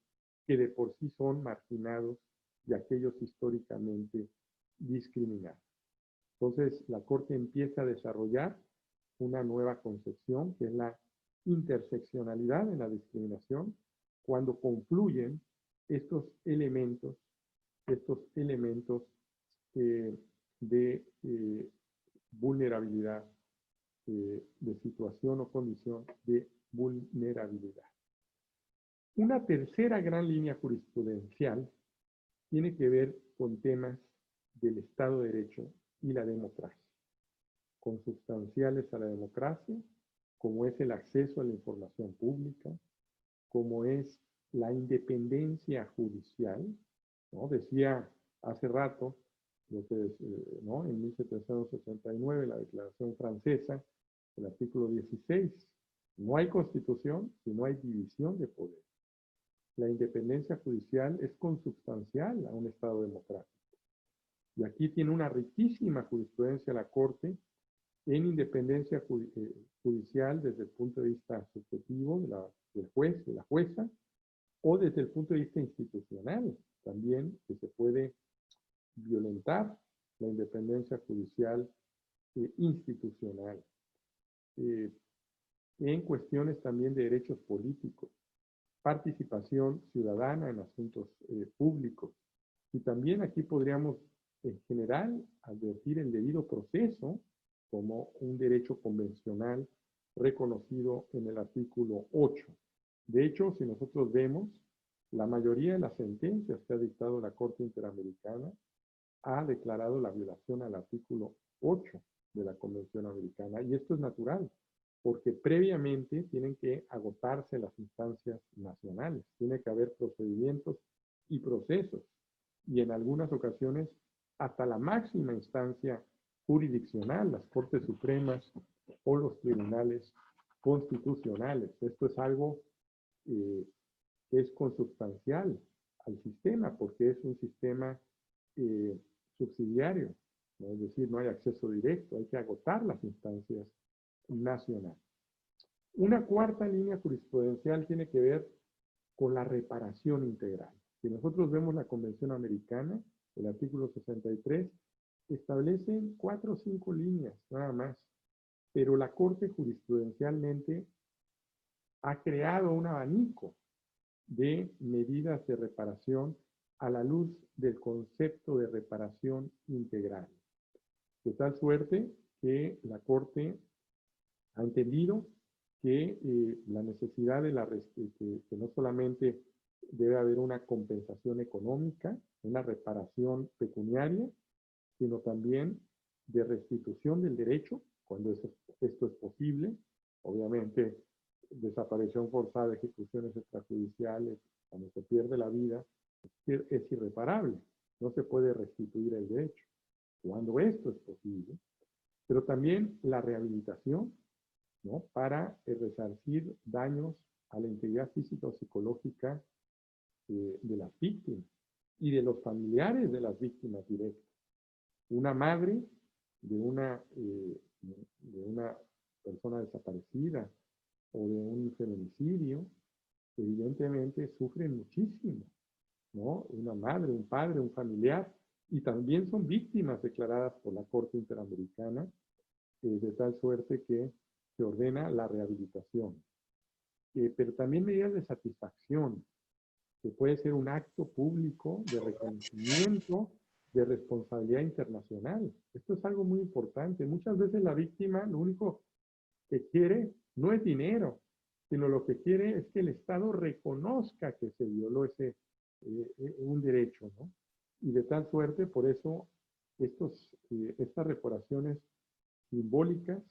que de por sí son marginados y aquellos históricamente discriminados. Entonces, la Corte empieza a desarrollar una nueva concepción, que es la interseccionalidad en la discriminación, cuando confluyen estos elementos de vulnerabilidad, de situación o condición de vulnerabilidad. Una tercera gran línea jurisprudencial tiene que ver con temas del Estado de Derecho y la democracia, consubstanciales a la democracia, como es el acceso a la información pública, como es la independencia judicial, ¿no? Decía hace rato, ¿no? En 1789, la Declaración Francesa, el artículo 16, no hay constitución si no hay división de poder. La independencia judicial es consubstancial a un Estado democrático. Y aquí tiene una riquísima jurisprudencia la Corte en independencia judicial desde el punto de vista subjetivo del juez, de la jueza, o desde el punto de vista institucional, también que se puede violentar la independencia judicial institucional. En cuestiones también de derechos políticos, participación ciudadana en asuntos públicos. Y también aquí podríamos, en general, advertir el debido proceso como un derecho convencional reconocido en el artículo 8. De hecho, si nosotros vemos, la mayoría de las sentencias que ha dictado la Corte Interamericana ha declarado la violación al artículo 8 de la Convención Americana. Y esto es natural, porque previamente tienen que agotarse las instancias nacionales. Tiene que haber procedimientos y procesos. Y en algunas ocasiones, hasta la máxima instancia jurisdiccional, las Cortes Supremas o los tribunales constitucionales. Esto es algo que es consubstancial al sistema, porque es un sistema subsidiario, ¿no? Es decir, no hay acceso directo, hay que agotar las instancias nacionales. Una cuarta línea jurisprudencial tiene que ver con la reparación integral. Si nosotros vemos la Convención Americana, el artículo 63, establece 4 o 5 líneas, nada más, pero la Corte jurisprudencialmente ha creado un abanico de medidas de reparación a la luz del concepto de reparación integral. De tal suerte que la Corte ha entendido que la necesidad de que no solamente debe haber una compensación económica, una reparación pecuniaria, sino también de restitución del derecho, cuando esto es posible. Obviamente, desaparición forzada, ejecuciones extrajudiciales, cuando se pierde la vida, es irreparable. No se puede restituir el derecho, cuando esto es posible. Pero también la rehabilitación, ¿no? Para resarcir daños a la integridad física o psicológica de las víctimas y de los familiares de las víctimas directas. Una madre de una persona desaparecida o de un feminicidio, evidentemente sufren muchísimo, ¿no? Una madre, un padre, un familiar, y también son víctimas declaradas por la Corte Interamericana, de tal suerte que se ordena la rehabilitación. Pero también medidas de satisfacción, que puede ser un acto público de reconocimiento de responsabilidad internacional. Esto es algo muy importante. Muchas veces la víctima lo único que quiere no es dinero, sino lo que quiere es que el Estado reconozca que se violó un derecho, ¿no? Y de tal suerte, por eso, estas reparaciones simbólicas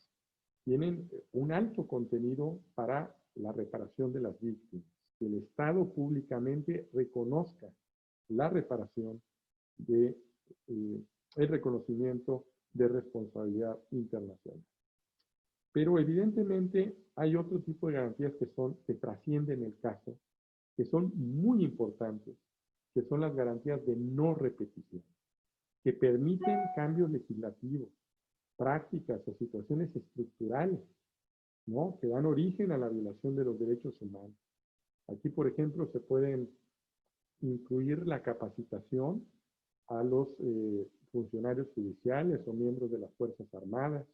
tienen un alto contenido para la reparación de las víctimas. Que el Estado públicamente reconozca la reparación el reconocimiento de responsabilidad internacional. Pero evidentemente hay otro tipo de garantías que trascienden el caso, que son muy importantes, que son las garantías de no repetición, que permiten cambios legislativos, prácticas o situaciones estructurales, ¿no? Que dan origen a la violación de los derechos humanos. Aquí, por ejemplo, se pueden incluir la capacitación a los funcionarios judiciales o miembros de las Fuerzas Armadas.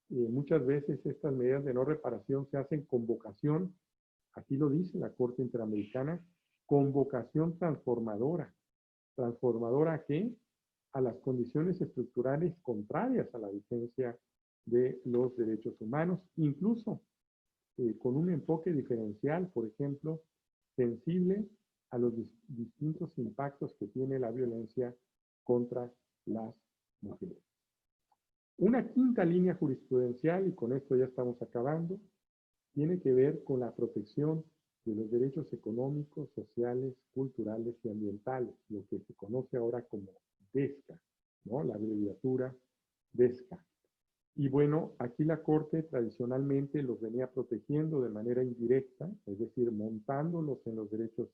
Muchas veces estas medidas de no reparación se hacen con vocación, aquí lo dice la Corte Interamericana, con vocación transformadora. ¿Transformadora a qué? A las condiciones estructurales contrarias a la vigencia de los derechos humanos, incluso con un enfoque diferencial, por ejemplo, sensible a los distintos impactos que tiene la violencia contra las mujeres. Una quinta línea jurisprudencial, y con esto ya estamos acabando, tiene que ver con la protección de los derechos económicos, sociales, culturales y ambientales, lo que se conoce ahora como DESCA, ¿no? La abreviatura DESCA. Y bueno, aquí la Corte tradicionalmente los venía protegiendo de manera indirecta, es decir, montándolos en los derechos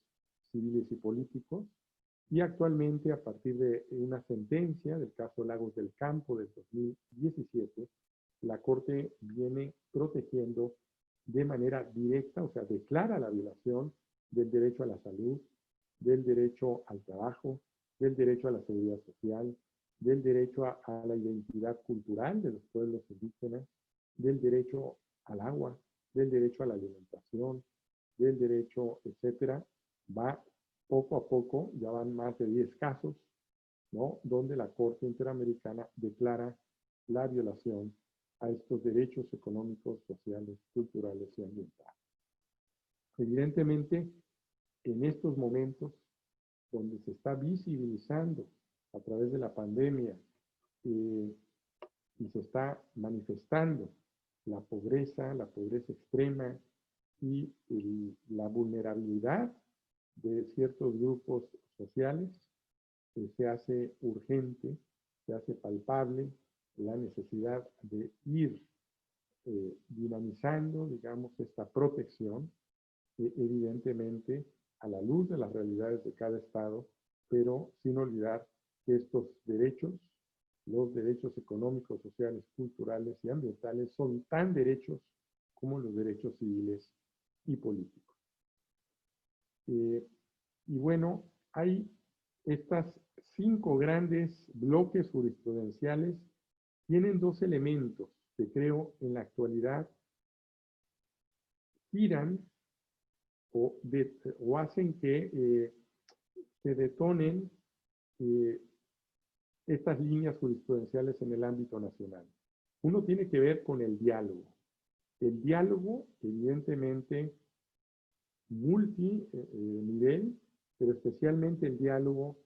civiles y políticos, y actualmente, a partir de una sentencia del caso Lagos del Campo del 2017, la Corte viene protegiendo de manera directa, o sea, declara la violación del derecho a la salud, del derecho al trabajo, del derecho a la seguridad social, del derecho a la identidad cultural de los pueblos indígenas, del derecho al agua, del derecho a la alimentación, del derecho, etcétera. Va poco a poco, ya van más de 10 casos, ¿no? Donde la Corte Interamericana declara la violación a estos derechos económicos, sociales, culturales y ambientales. Evidentemente, en estos momentos donde se está visibilizando a través de la pandemia y se está manifestando la pobreza extrema y la vulnerabilidad de ciertos grupos sociales, se hace urgente, se hace palpable la necesidad de ir dinamizando, digamos, esta protección, evidentemente a la luz de las realidades de cada estado, pero sin olvidar que estos derechos, los derechos económicos, sociales, culturales y ambientales, son tan derechos como los derechos civiles y políticos. Y bueno, hay estas 5 grandes bloques jurisprudenciales, tienen 2 elementos que creo en la actualidad giran o hacen que se detonen eh, estas líneas jurisprudenciales en el ámbito nacional. Uno tiene que ver con el diálogo. El diálogo, evidentemente, multinivel, pero especialmente el diálogo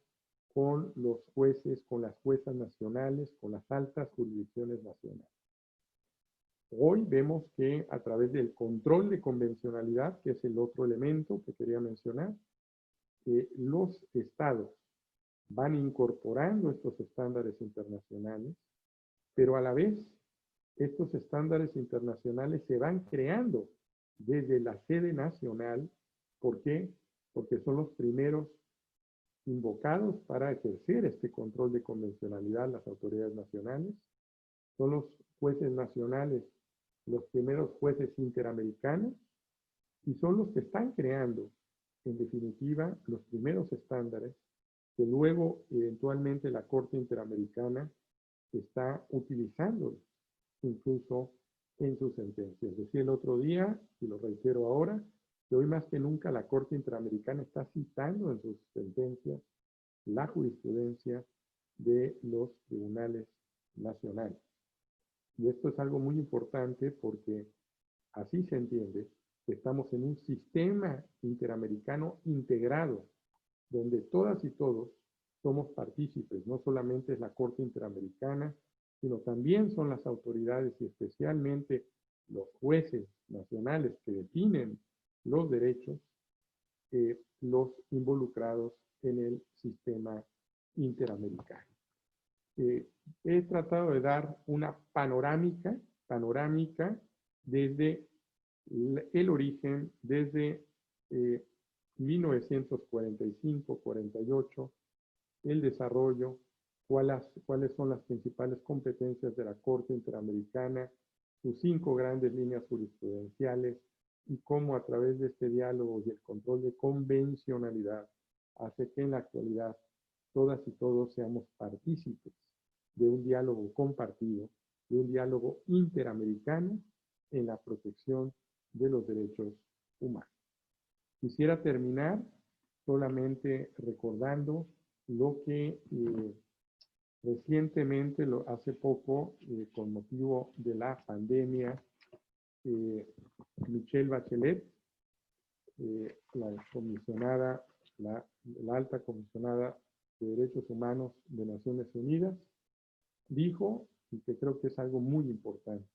con los jueces, con las juezas nacionales, con las altas jurisdicciones nacionales. Hoy vemos que a través del control de convencionalidad, que es el otro elemento que quería mencionar, los estados van incorporando estos estándares internacionales, pero a la vez estos estándares internacionales se van creando desde la sede nacional. ¿Por qué? Porque son los primeros invocados para ejercer este control de convencionalidad las autoridades nacionales. Son los jueces nacionales los primeros jueces interamericanos y son los que están creando, en definitiva, los primeros estándares que luego, eventualmente, la Corte Interamericana está utilizando incluso en sus sentencias. Decía el otro día, y lo reitero ahora, que hoy más que nunca la Corte Interamericana está citando en sus sentencias la jurisprudencia de los tribunales nacionales. Y esto es algo muy importante porque así se entiende que estamos en un sistema interamericano integrado, donde todas y todos somos partícipes. No solamente es la Corte Interamericana, sino también son las autoridades y especialmente los jueces nacionales que definen los derechos, los involucrados en el sistema interamericano. He tratado de dar una panorámica desde el origen, desde 1945-48, el desarrollo, cuáles son las principales competencias de la Corte Interamericana, sus 5 grandes líneas jurisprudenciales y cómo a través de este diálogo y el control de convencionalidad hace que en la actualidad todas y todos seamos partícipes de un diálogo compartido, de un diálogo interamericano en la protección de los derechos humanos. Quisiera terminar solamente recordando lo que recientemente, hace poco, con motivo de la pandemia, Michelle Bachelet, la alta comisionada de Derechos Humanos de Naciones Unidas, dijo, y que creo que es algo muy importante,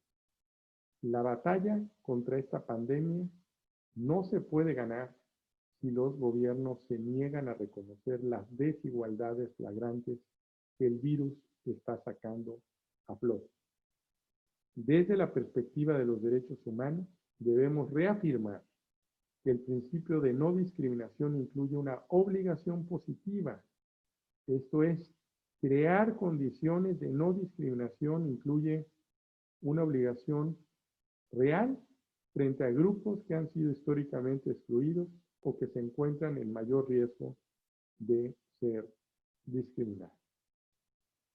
la batalla contra esta pandemia no se puede ganar si los gobiernos se niegan a reconocer las desigualdades flagrantes que el virus está sacando a flote. Desde la perspectiva de los derechos humanos, debemos reafirmar que el principio de no discriminación incluye una obligación positiva. Esto es, crear condiciones de no discriminación incluye una obligación real frente a grupos que han sido históricamente excluidos o que se encuentran en mayor riesgo de ser discriminados.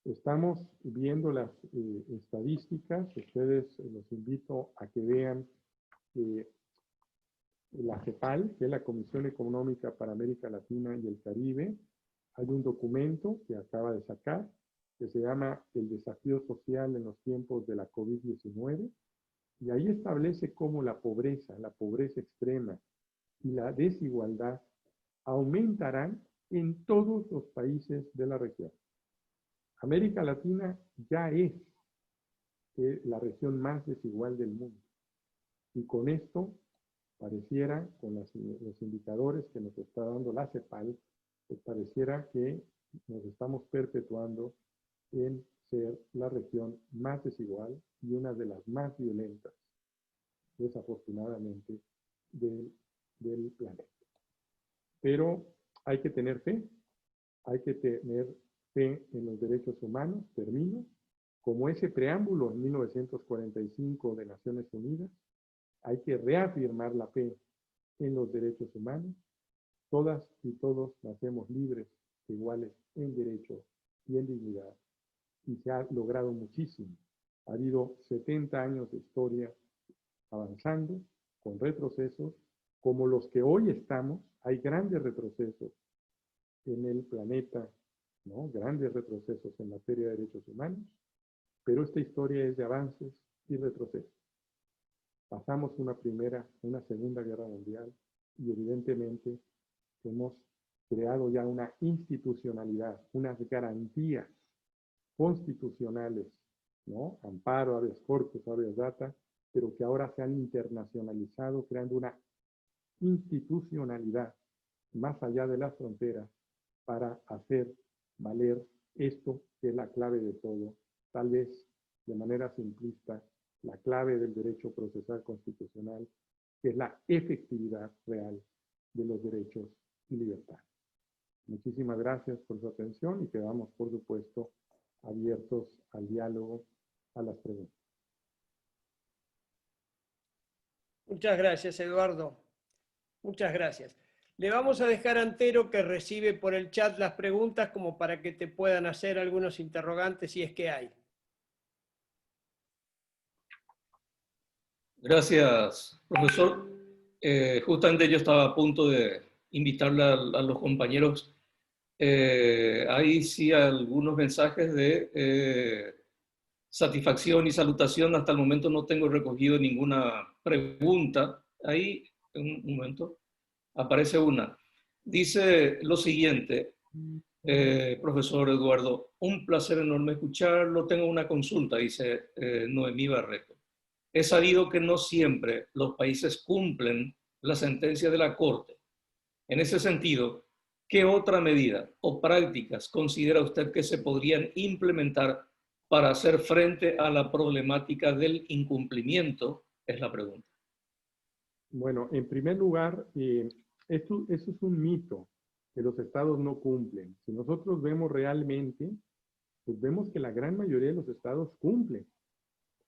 Estamos viendo las estadísticas. Ustedes los invito a que vean la CEPAL, que es la Comisión Económica para América Latina y el Caribe. Hay un documento que acaba de sacar que se llama El desafío social en los tiempos de la COVID-19, y ahí establece cómo la pobreza extrema y la desigualdad aumentarán en todos los países de la región. América Latina ya es la región más desigual del mundo, y con esto pareciera, con los indicadores que nos está dando la CEPAL, pues pareciera que nos estamos perpetuando en ser la región más desigual y una de las más violentas, desafortunadamente, del planeta. Pero hay que tener fe en los derechos humanos, termino, como ese preámbulo en 1945 de Naciones Unidas. Hay que reafirmar la fe en los derechos humanos. Todas y todos nacemos libres, iguales en derecho y en dignidad. Y se ha logrado muchísimo Ha habido 70 años de historia avanzando, con retrocesos, como los que hoy estamos. Hay grandes retrocesos en el planeta, ¿no? Grandes retrocesos en materia de derechos humanos, pero esta historia es de avances y retrocesos. Pasamos una segunda guerra mundial y evidentemente hemos creado ya una institucionalidad, unas garantías constitucionales, ¿no? Amparo, habeas corpus, habeas data, pero que ahora se han internacionalizado, creando una institucionalidad más allá de las fronteras para hacer valer esto que es la clave de todo, tal vez de manera simplista, la clave del derecho procesal constitucional, que es la efectividad real de los derechos y libertades. Muchísimas gracias por su atención y quedamos, por supuesto, abiertos al diálogo, a las preguntas. Muchas gracias, Eduardo. Muchas gracias. Le vamos a dejar a Antero, que recibe por el chat las preguntas, como para que te puedan hacer algunos interrogantes si es que hay. Gracias, profesor. Justamente yo estaba a punto de invitarle a los compañeros. Hay sí algunos mensajes de satisfacción y salutación. Hasta el momento no tengo recogido ninguna pregunta. Ahí, un momento, aparece una. Dice lo siguiente, profesor Eduardo, un placer enorme escucharlo. Tengo una consulta, dice Noemí Barreto. He sabido que no siempre los países cumplen la sentencia de la Corte. En ese sentido, ¿qué otra medida o prácticas considera usted que se podrían implementar para hacer frente a la problemática del incumplimiento? Es la pregunta. Bueno, en primer lugar, eso es un mito, que los estados no cumplen. Si nosotros vemos realmente, pues vemos que la gran mayoría de los estados cumplen.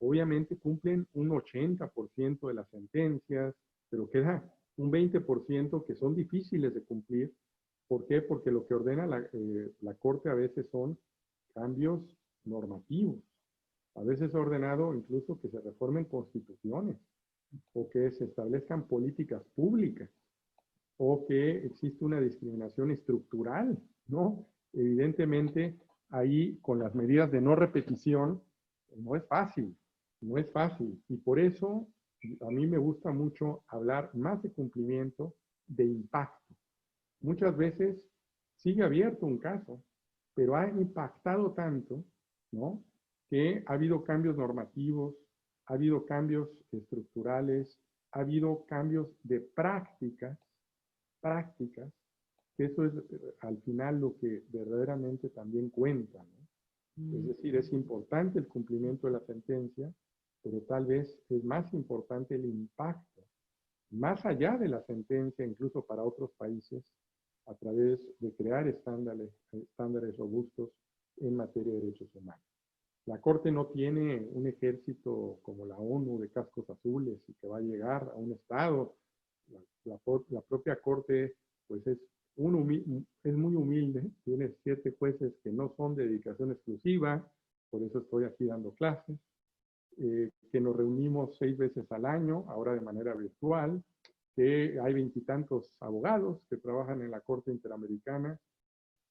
Obviamente cumplen un 80% de las sentencias, pero queda un 20% que son difíciles de cumplir. ¿Por qué? Porque lo que ordena la Corte a veces son cambios normativos. A veces ha ordenado incluso que se reformen constituciones o que se establezcan políticas públicas o que existe una discriminación estructural, ¿no? Evidentemente, ahí con las medidas de no repetición, no es fácil, no es fácil. Y por eso a mí me gusta mucho hablar más de cumplimiento, de impacto. Muchas veces sigue abierto un caso, pero ha impactado tanto, ¿no? Que ha habido cambios normativos, ha habido cambios estructurales, ha habido cambios de prácticas, que eso es al final lo que verdaderamente también cuenta, ¿no? Es decir, es importante el cumplimiento de la sentencia, pero tal vez es más importante el impacto, más allá de la sentencia, incluso para otros países, a través de crear estándares robustos en materia de derechos humanos. La Corte no tiene un ejército como la ONU de cascos azules y que va a llegar a un estado. La propia Corte pues es muy humilde, tiene 7 jueces que no son de dedicación exclusiva, por eso estoy aquí dando clases, que nos reunimos 6 veces al año, ahora de manera virtual, que hay 20 y tantos abogados que trabajan en la Corte Interamericana,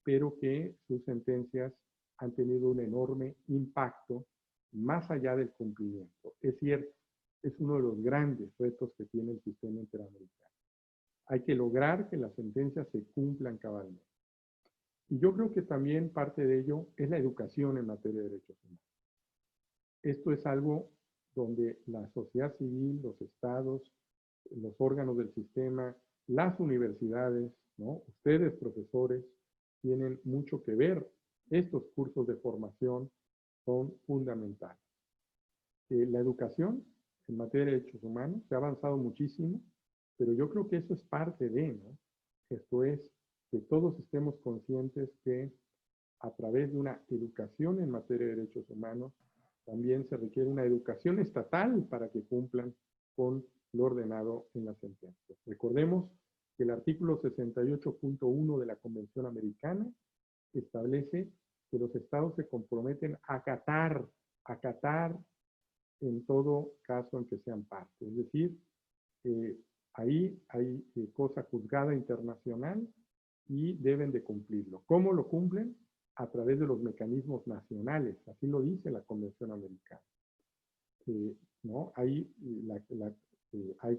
pero que sus sentencias han tenido un enorme impacto más allá del cumplimiento. Es cierto, es uno de los grandes retos que tiene el sistema interamericano. Hay que lograr que las sentencias se cumplan cabalmente. Y yo creo que también parte de ello es la educación en materia de derechos humanos. Esto es algo donde la sociedad civil, los estados, los órganos del sistema, las universidades, ¿no? Ustedes, profesores, tienen mucho que ver. Estos cursos de formación son fundamentales. La educación en materia de derechos humanos se ha avanzado muchísimo, pero yo creo que eso es parte de, ¿no? Esto es que todos estemos conscientes que a través de una educación en materia de derechos humanos también se requiere una educación estatal para que cumplan con lo ordenado en las sentencias. Recordemos que el artículo 68.1 de la Convención Americana establece que los estados se comprometen a acatar en todo caso en que sean parte. Es decir, ahí hay cosa juzgada internacional y deben de cumplirlo. ¿Cómo lo cumplen? A través de los mecanismos nacionales, así lo dice la Convención Americana. ¿No? Hay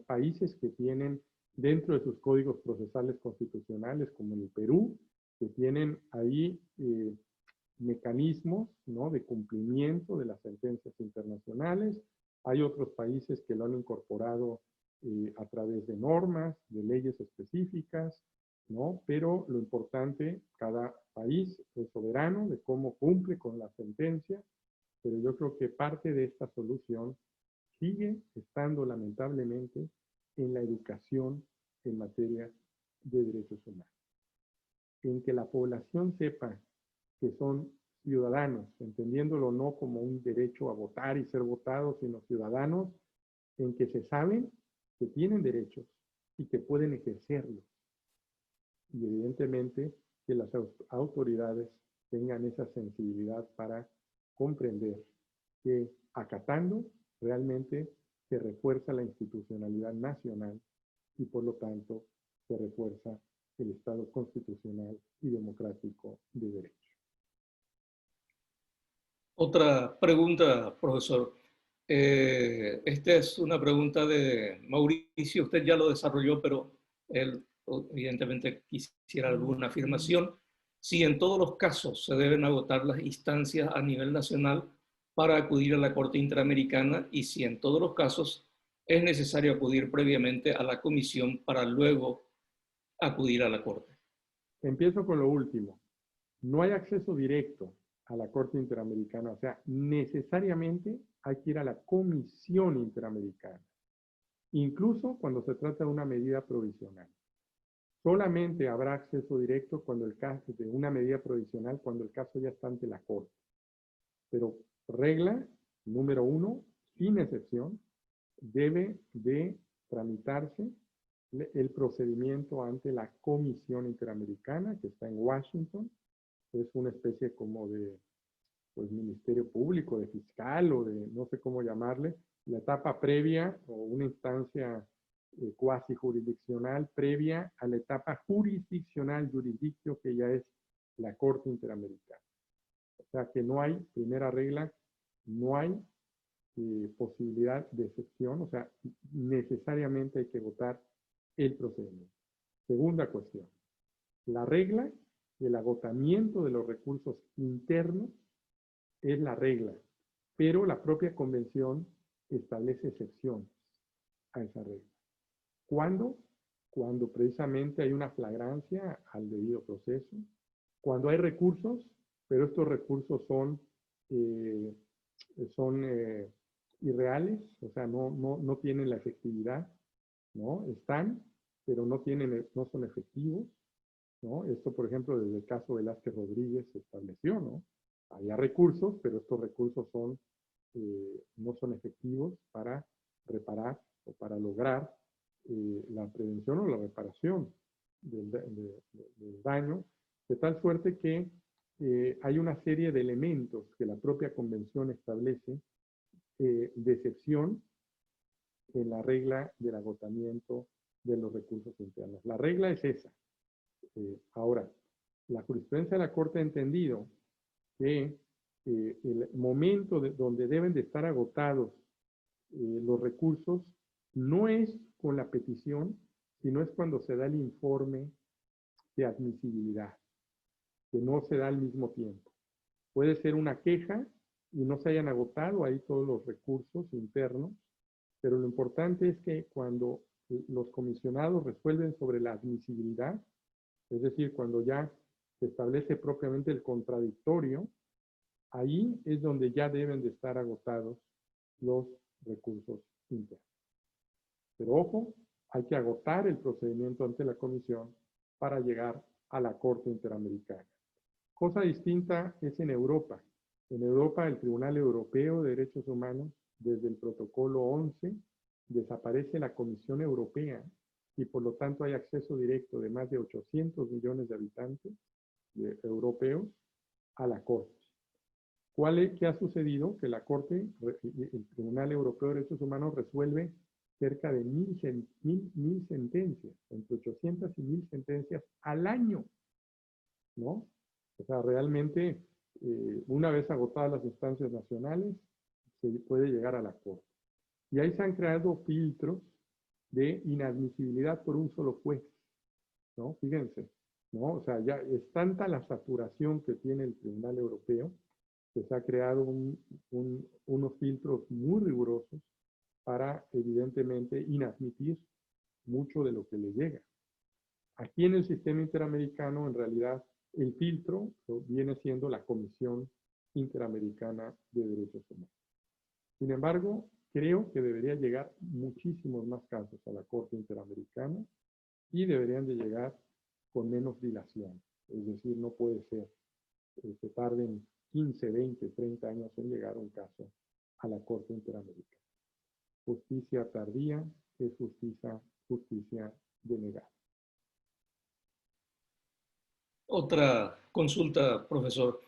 países que tienen dentro de sus códigos procesales constitucionales, como en el Perú, que tienen ahí mecanismos, ¿no?, de cumplimiento de las sentencias internacionales. Hay otros países que lo han incorporado a través de normas, de leyes específicas, ¿no? Pero lo importante, cada país es soberano de cómo cumple con la sentencia, pero yo creo que parte de esta solución sigue estando lamentablemente en la educación en materia de derechos humanos. En que la población sepa que son ciudadanos, entendiéndolo no como un derecho a votar y ser votados, sino ciudadanos en que se saben que tienen derechos y que pueden ejercerlos. Y evidentemente que las autoridades tengan esa sensibilidad para comprender que acatando realmente se refuerza la institucionalidad nacional y por lo tanto se refuerza el Estado constitucional y democrático de derecho. Otra pregunta, profesor. Esta es una pregunta de Mauricio. Usted ya lo desarrolló, pero él evidentemente quisiera alguna afirmación. Si en todos los casos se deben agotar las instancias a nivel nacional para acudir a la Corte Interamericana y si en todos los casos es necesario acudir previamente a la comisión para luego acudir a la Corte. Empiezo con lo último. No hay acceso directo a la Corte Interamericana, o sea, necesariamente hay que ir a la Comisión Interamericana, incluso cuando se trata de una medida provisional. Solamente habrá acceso directo cuando el caso de una medida provisional, cuando el caso ya está ante la Corte. Pero regla número 1, sin excepción, debe de tramitarse el procedimiento ante la Comisión Interamericana, que está en Washington. Es una especie como de pues, ministerio público, de fiscal o de no sé cómo llamarle, la etapa previa o una instancia cuasi jurisdiccional previa a la etapa jurisdiccional, jurisdictio, que ya es la Corte Interamericana. O sea que no hay, primera regla, no hay posibilidad de excepción, o sea, necesariamente hay que votar el procedimiento. Segunda cuestión, la regla del agotamiento de los recursos internos es la regla, pero la propia convención establece excepciones a esa regla. ¿Cuándo? Cuando precisamente hay una flagrancia al debido proceso, cuando hay recursos, pero estos recursos son irreales, o sea, no tienen la efectividad, ¿no? Están, pero no son efectivos, ¿no? Esto, por ejemplo, desde el caso de Velázquez Rodríguez se estableció, ¿no? Había recursos, pero estos recursos no son efectivos para reparar o para lograr la prevención o la reparación del daño, de tal suerte que hay una serie de elementos que la propia convención establece de excepción en la regla del agotamiento de los recursos internos. La regla es esa. Ahora, la jurisprudencia de la Corte ha entendido que el momento donde deben de estar agotados los recursos no es con la petición, sino es cuando se da el informe de admisibilidad, que no se da al mismo tiempo. Puede ser una queja y no se hayan agotado ahí todos los recursos internos, pero lo importante es que cuando los comisionados resuelven sobre la admisibilidad, es decir, cuando ya se establece propiamente el contradictorio, ahí es donde ya deben de estar agotados los recursos internos. Pero ojo, hay que agotar el procedimiento ante la comisión para llegar a la Corte Interamericana. Cosa distinta es en Europa. En Europa, el Tribunal Europeo de Derechos Humanos, desde el protocolo 11, desaparece la Comisión Europea y por lo tanto hay acceso directo de más de 800 millones de habitantes europeos a la Corte. ¿Qué ha sucedido? Que la Corte, el Tribunal Europeo de Derechos Humanos resuelve cerca de 1000 sentencias, entre 800 y 1000 sentencias al año, ¿no? O sea, realmente, una vez agotadas las instancias nacionales, se puede llegar a la Corte. Y ahí se han creado filtros de inadmisibilidad por un solo juez, ¿no? Fíjense, ¿no? O sea, ya es tanta la saturación que tiene el Tribunal Europeo que se ha creado unos filtros muy rigurosos para, evidentemente, inadmitir mucho de lo que le llega. Aquí en el sistema interamericano, en realidad, el filtro viene siendo la Comisión Interamericana de Derechos Humanos. Sin embargo, creo que debería llegar muchísimos más casos a la Corte Interamericana y deberían de llegar con menos dilación. Es decir, no puede ser que tarden 15, 20, 30 años en llegar un caso a la Corte Interamericana. Justicia tardía es justicia denegada. Otra consulta, profesor.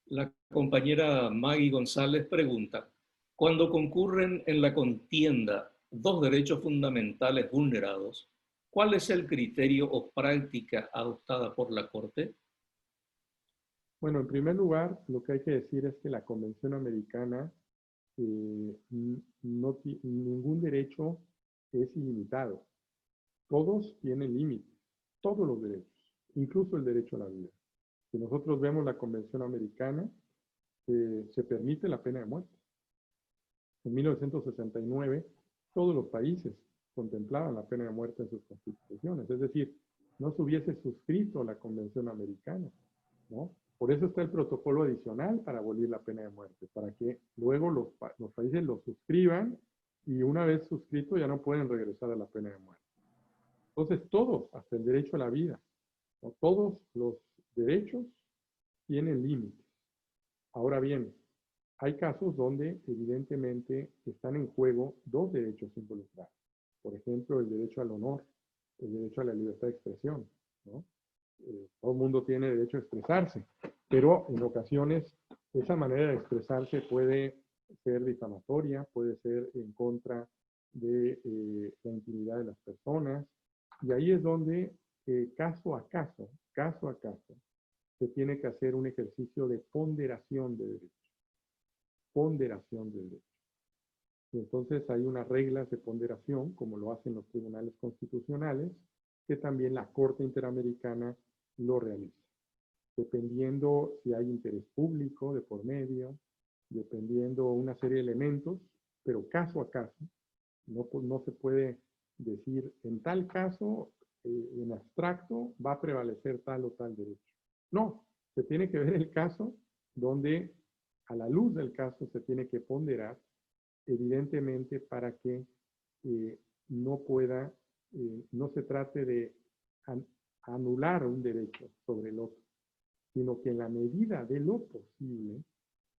La compañera Maggie González pregunta, cuando concurren en la contienda dos derechos fundamentales vulnerados, ¿cuál es el criterio o práctica adoptada por la Corte? Bueno, en primer lugar, lo que hay que decir es que la Convención Americana, ningún derecho es ilimitado. Todos tienen límites, todos los derechos, incluso el derecho a la vida. Si nosotros vemos la Convención Americana, se permite la pena de muerte. En 1969, todos los países contemplaban la pena de muerte en sus constituciones. Es decir, no se hubiese suscrito la Convención Americana, ¿no? Por eso está el protocolo adicional para abolir la pena de muerte, para que luego los países lo suscriban y una vez suscrito ya no pueden regresar a la pena de muerte. Entonces todos, hasta el derecho a la vida, ¿no? Todos los derechos tienen límites. Ahora bien, hay casos donde evidentemente están en juego dos derechos involucrados. Por ejemplo, el derecho al honor, el derecho a la libertad de expresión, ¿no? Todo el mundo tiene derecho a expresarse, pero en ocasiones esa manera de expresarse puede ser difamatoria, puede ser en contra de la intimidad de las personas, y ahí es donde caso a caso, se tiene que hacer un ejercicio de ponderación de derechos. Ponderación de derechos. Y entonces hay unas reglas de ponderación, como lo hacen los tribunales constitucionales, que también la Corte Interamericana lo realiza. Dependiendo si hay interés público de por medio, dependiendo una serie de elementos, pero caso a caso, no se puede decir en tal caso, en abstracto, va a prevalecer tal o tal derecho. No, se tiene que ver el caso donde a la luz del caso se tiene que ponderar, evidentemente para que no se trate de anular un derecho sobre el otro, sino que en la medida de lo posible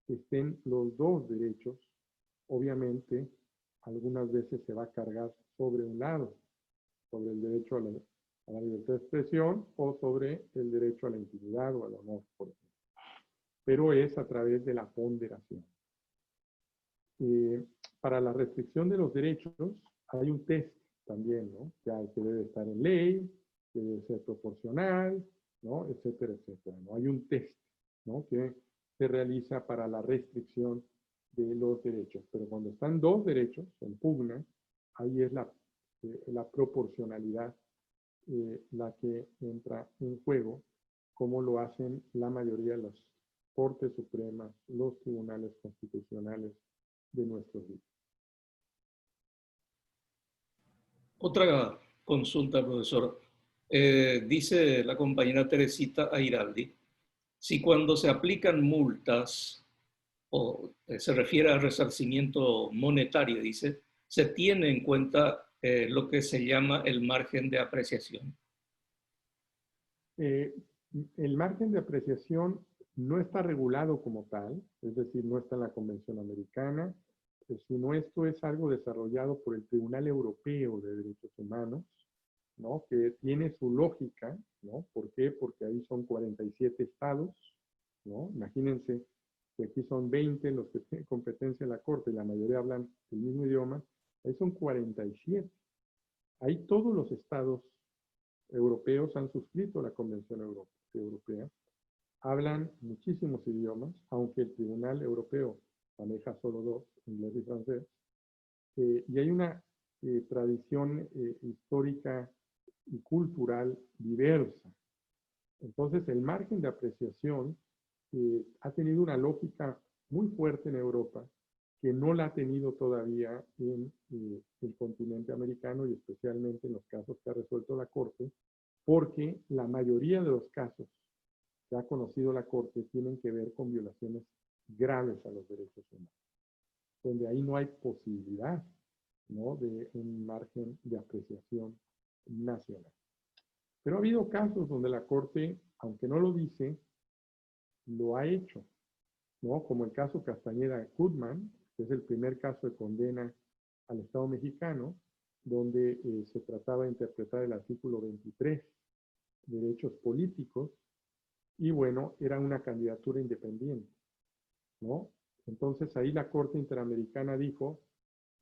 estén los dos derechos. Obviamente, algunas veces se va a cargar sobre un lado, sobre el derecho a la libertad de expresión o sobre el derecho a la intimidad o al honor, por ejemplo. Pero es a través de la ponderación. Para la restricción de los derechos hay un test también, ¿no? Que debe estar en ley, que debe ser proporcional, ¿no? Etcétera, etcétera, ¿no? Hay un test, ¿no? Que se realiza para la restricción de los derechos. Pero cuando están dos derechos en pugna, ahí es la proporcionalidad la que entra en juego, como lo hacen la mayoría de las Cortes Supremas, los tribunales constitucionales de nuestros días. Otra consulta, profesor. Dice la compañera Teresita Airaldi, si cuando se aplican multas o se refiere al resarcimiento monetario, dice, se tiene en cuenta lo que se llama el margen de apreciación. El margen de apreciación no está regulado como tal, es decir, no está en la Convención Americana, sino esto es algo desarrollado por el Tribunal Europeo de Derechos Humanos, ¿no? Que tiene su lógica, ¿no? ¿Por qué? Porque ahí son 47 estados, ¿no? Imagínense que aquí son 20 los que tienen competencia en la Corte y la mayoría hablan el mismo idioma, ahí son 47. Ahí todos los estados europeos han suscrito la Convención Europea, hablan muchísimos idiomas, aunque el Tribunal Europeo maneja solo dos, inglés y francés, y hay una tradición histórica y cultural diversa. Entonces, el margen de apreciación ha tenido una lógica muy fuerte en Europa que no la ha tenido todavía en el continente americano y especialmente en los casos que ha resuelto la Corte, porque la mayoría de los casos que ha conocido la Corte tienen que ver con violaciones graves a los derechos humanos, donde ahí no hay posibilidad, ¿no?, de un margen de apreciación nacional. Pero ha habido casos donde la Corte, aunque no lo dice, lo ha hecho, ¿no? Como el caso Castañeda-Kutman, que es el primer caso de condena al Estado mexicano, donde se trataba de interpretar el artículo 23, derechos políticos, y bueno, era una candidatura independiente, ¿no? Entonces ahí la Corte Interamericana dijo,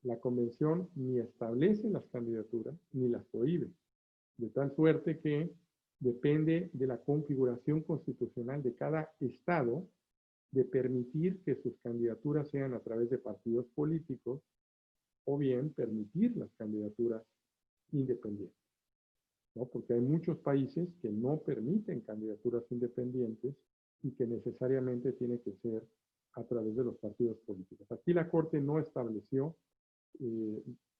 la Convención ni establece las candidaturas ni las prohíbe, de tal suerte que depende de la configuración constitucional de cada estado de permitir que sus candidaturas sean a través de partidos políticos o bien permitir las candidaturas independientes, ¿no? Porque hay muchos países que no permiten candidaturas independientes y que necesariamente tiene que ser a través de los partidos políticos. Aquí la Corte no estableció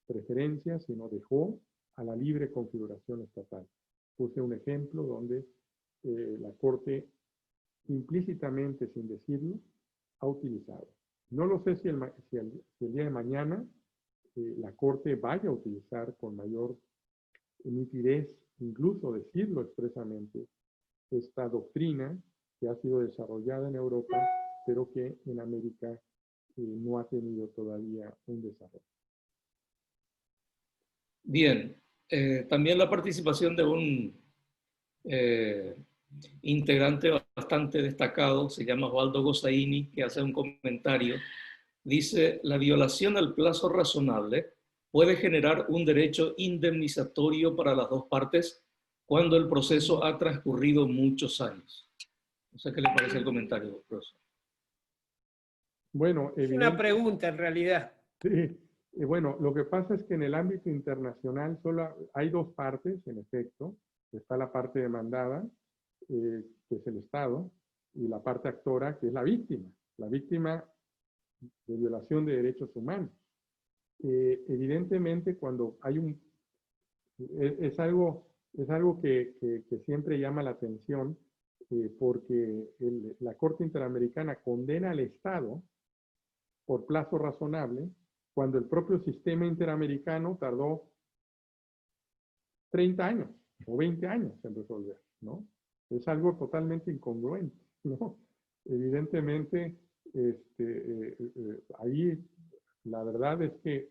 preferencias, sino dejó a la libre configuración estatal. Puse un ejemplo donde la Corte implícitamente, sin decirlo, ha utilizado. No lo sé si el día de mañana la Corte vaya a utilizar con mayor nitidez, incluso decirlo expresamente, esta doctrina que ha sido desarrollada en Europa, pero que en América no ha tenido todavía un desarrollo. Bien, también la participación de un integrante bastante destacado, se llama Osvaldo Gossaini, que hace un comentario. Dice, la violación al plazo razonable puede generar un derecho indemnizatorio para las dos partes cuando el proceso ha transcurrido muchos años. No sé qué le parece el comentario, profesor. Bueno, es una pregunta en realidad. Sí. Bueno, lo que pasa es que en el ámbito internacional solo hay dos partes, en efecto. Está la parte demandada, que es el Estado, y la parte actora, que es la víctima de violación de derechos humanos. Evidentemente, cuando hay es algo que siempre llama la atención, porque la Corte Interamericana condena al Estado por plazo razonable, cuando el propio sistema interamericano tardó 30 años o 20 años en resolver, ¿no? Es algo totalmente incongruente, ¿no? Evidentemente, ahí la verdad es que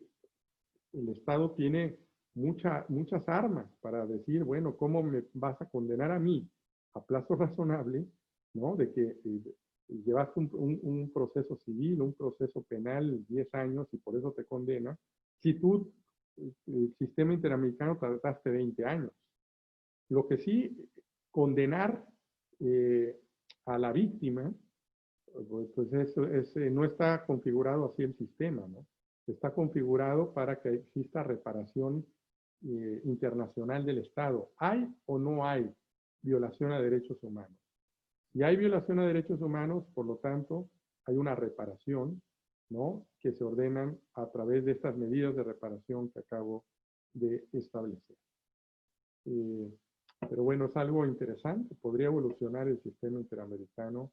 el Estado tiene muchas armas para decir, bueno, ¿cómo me vas a condenar a mí a plazo razonable, ¿no? De que llevaste un proceso civil, un proceso penal, 10 años y por eso te condena, si tú, el sistema interamericano, tardaste 20 años. Lo que sí, condenar a la víctima, pues eso no está configurado así el sistema, ¿no? Está configurado para que exista reparación internacional del Estado. ¿Hay o no hay violación a derechos humanos? Si hay violación a derechos humanos, por lo tanto, hay una reparación, ¿no?, que se ordenan a través de estas medidas de reparación que acabo de establecer. Pero bueno, es algo interesante. Podría evolucionar el sistema interamericano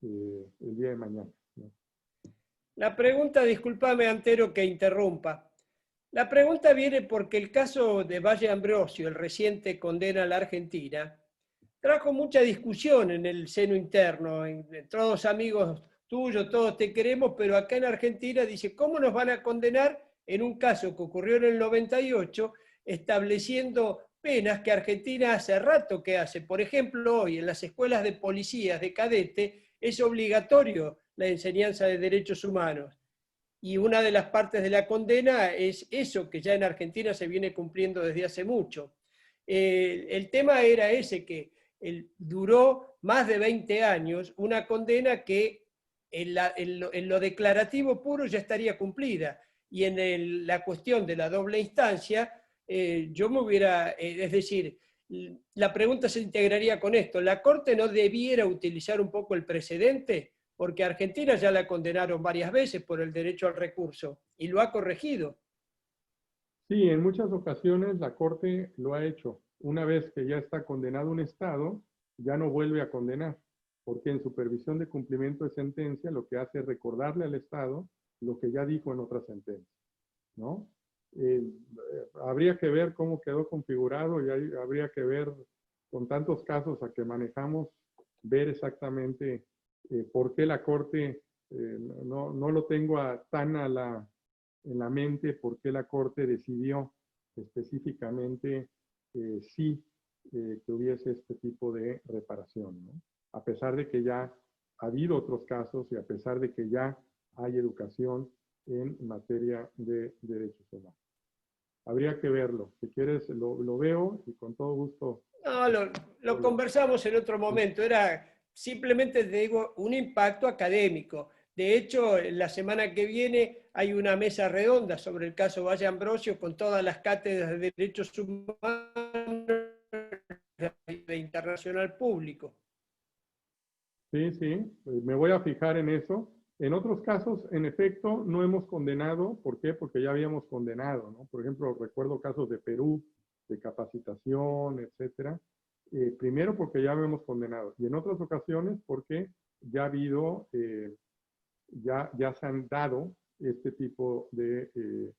el día de mañana, ¿no? La pregunta, discúlpame Antero que interrumpa, la pregunta viene porque el caso de Valle Ambrosio, el reciente condena a la Argentina, trajo mucha discusión en el seno interno, todos amigos tuyos, todos te queremos, pero acá en Argentina dice, ¿cómo nos van a condenar en un caso que ocurrió en el 98, estableciendo penas que Argentina hace rato que hace? Por ejemplo, hoy en las escuelas de policías, de cadete, es obligatorio la enseñanza de derechos humanos. Y una de las partes de la condena es eso, que ya en Argentina se viene cumpliendo desde hace mucho. El tema era ese, que duró más de 20 años una condena que en lo declarativo puro ya estaría cumplida. Y en la cuestión de la doble instancia, yo me hubiera, es decir, la pregunta se integraría con esto: ¿la Corte no debiera utilizar un poco el precedente? Porque a Argentina ya la condenaron varias veces por el derecho al recurso y lo ha corregido. Sí, en muchas ocasiones la Corte lo ha hecho. Una vez que ya está condenado un Estado, ya no vuelve a condenar, porque en supervisión de cumplimiento de sentencia lo que hace es recordarle al Estado lo que ya dijo en otra sentencia, ¿no? Habría que ver cómo quedó configurado y habría que ver, con tantos casos a que manejamos, ver exactamente por qué la Corte, no lo tengo tan en la mente, por qué la Corte decidió específicamente sí que hubiese este tipo de reparación, ¿no? A pesar de que ya ha habido otros casos y a pesar de que ya hay educación en materia de derechos humanos. Habría que verlo. Si quieres, lo veo y con todo gusto. No, lo conversamos en otro momento. Era simplemente, te digo, un impacto académico. De hecho, la semana que viene hay una mesa redonda sobre el caso Valle Ambrosio con todas las cátedras de derechos humanos de internacional público. Sí, sí, me voy a fijar en eso. En otros casos, en efecto, no hemos condenado. ¿Por qué? Porque ya habíamos condenado, ¿no? Por ejemplo, recuerdo casos de Perú, de capacitación, etcétera. Primero porque ya habíamos condenado. Y en otras ocasiones porque ya ha habido, ya se han dado este tipo de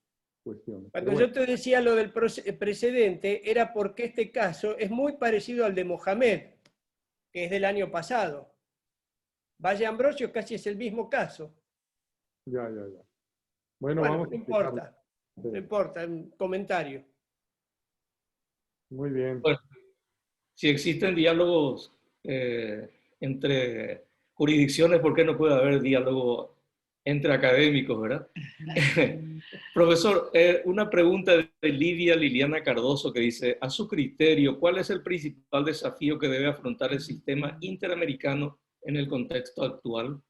cuestiones. Cuando yo te decía lo del precedente, era porque este caso es muy parecido al de Mohamed, que es del año pasado. Valle Ambrosio casi es el mismo caso. Ya. Bueno, vamos no a importa, sí. no importa, un comentario. Muy bien. Bueno, si existen diálogos entre jurisdicciones, ¿por qué no puede haber diálogo entre académicos, verdad? Profesor, una pregunta de Lidia Liliana Cardoso que dice: a su criterio, ¿cuál es el principal desafío que debe afrontar el sistema interamericano en el contexto actual?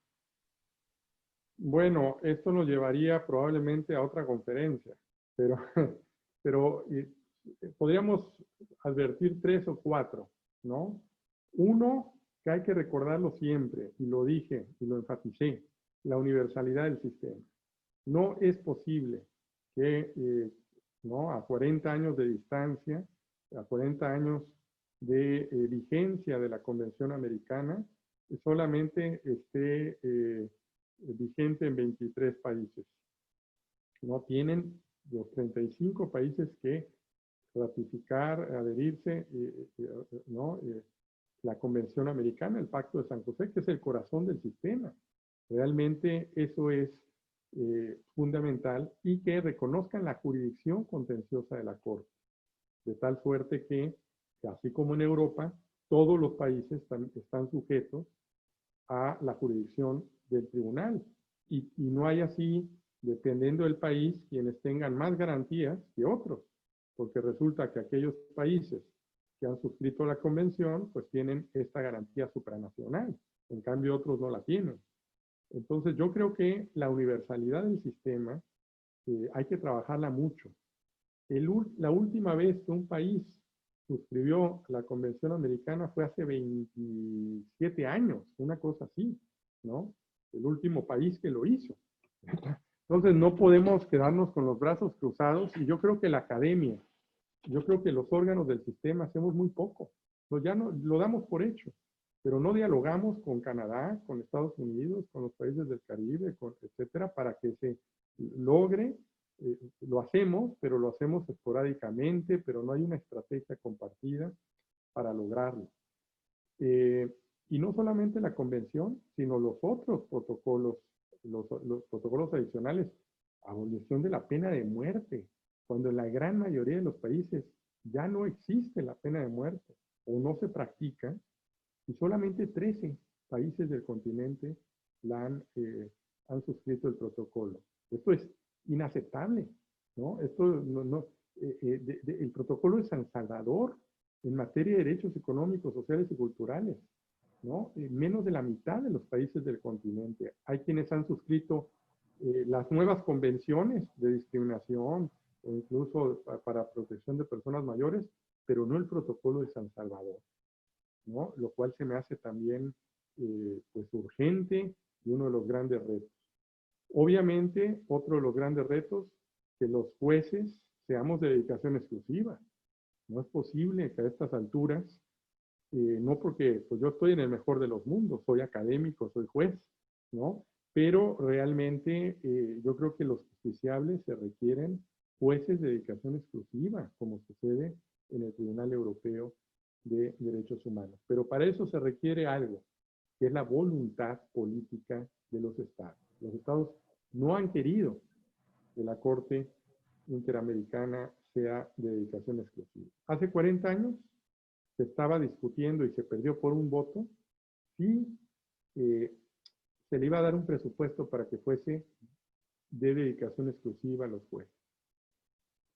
Bueno, esto nos llevaría probablemente a otra conferencia, pero, pero podríamos advertir 3 o 4, ¿no? Uno, que hay que recordarlo siempre, y lo dije y lo enfaticé: la universalidad del sistema. No es posible que, ¿no? A 40 años de distancia, a 40 años de vigencia de la Convención Americana, solamente esté vigente en 23 países. No tienen los 35 países que ratificar, adherirse, ¿no? La Convención Americana, el Pacto de San José, que es el corazón del sistema. Realmente eso es fundamental, y que reconozcan la jurisdicción contenciosa de la Corte, de tal suerte que, así como en Europa, todos los países están sujetos a la jurisdicción del tribunal, y no hay así, dependiendo del país, quienes tengan más garantías que otros, porque resulta que aquellos países que han suscrito la convención pues tienen esta garantía supranacional, en cambio otros no la tienen. Entonces yo creo que la universalidad del sistema hay que trabajarla mucho. La última vez que un país suscribió la Convención Americana fue hace 27 años, una cosa así, ¿no? El último país que lo hizo. Entonces no podemos quedarnos con los brazos cruzados, y yo creo que la academia, yo creo que los órganos del sistema hacemos muy poco. Ya no, lo damos por hecho, pero no dialogamos con Canadá, con Estados Unidos, con los países del Caribe, etcétera, para que se logre. Lo hacemos, pero lo hacemos esporádicamente, pero no hay una estrategia compartida para lograrlo. Y no solamente la convención, sino los otros protocolos, los protocolos adicionales: abolición de la pena de muerte, cuando en la gran mayoría de los países ya no existe la pena de muerte o no se practica, y solamente 13 países del continente han suscrito el protocolo. Esto es inaceptable, ¿no? El protocolo de San Salvador en materia de derechos económicos, sociales y culturales, ¿no? Menos de la mitad de los países del continente. Hay quienes han suscrito las nuevas convenciones de discriminación o incluso para protección de personas mayores, pero no el protocolo de San Salvador, ¿no? Lo cual se me hace también pues urgente y uno de los grandes retos. Obviamente, otro de los grandes retos, que los jueces seamos de dedicación exclusiva. No es posible que a estas alturas, no porque pues yo estoy en el mejor de los mundos, soy académico, soy juez, ¿no? Pero realmente yo creo que los justiciables se requieren jueces de dedicación exclusiva, como sucede en el Tribunal Europeo de Derechos Humanos. Pero para eso se requiere algo, que es la voluntad política de los estados. Los estados no han querido que la Corte Interamericana sea de dedicación exclusiva. Hace 40 años se estaba discutiendo y se perdió por un voto si se le iba a dar un presupuesto para que fuese de dedicación exclusiva a los jueces.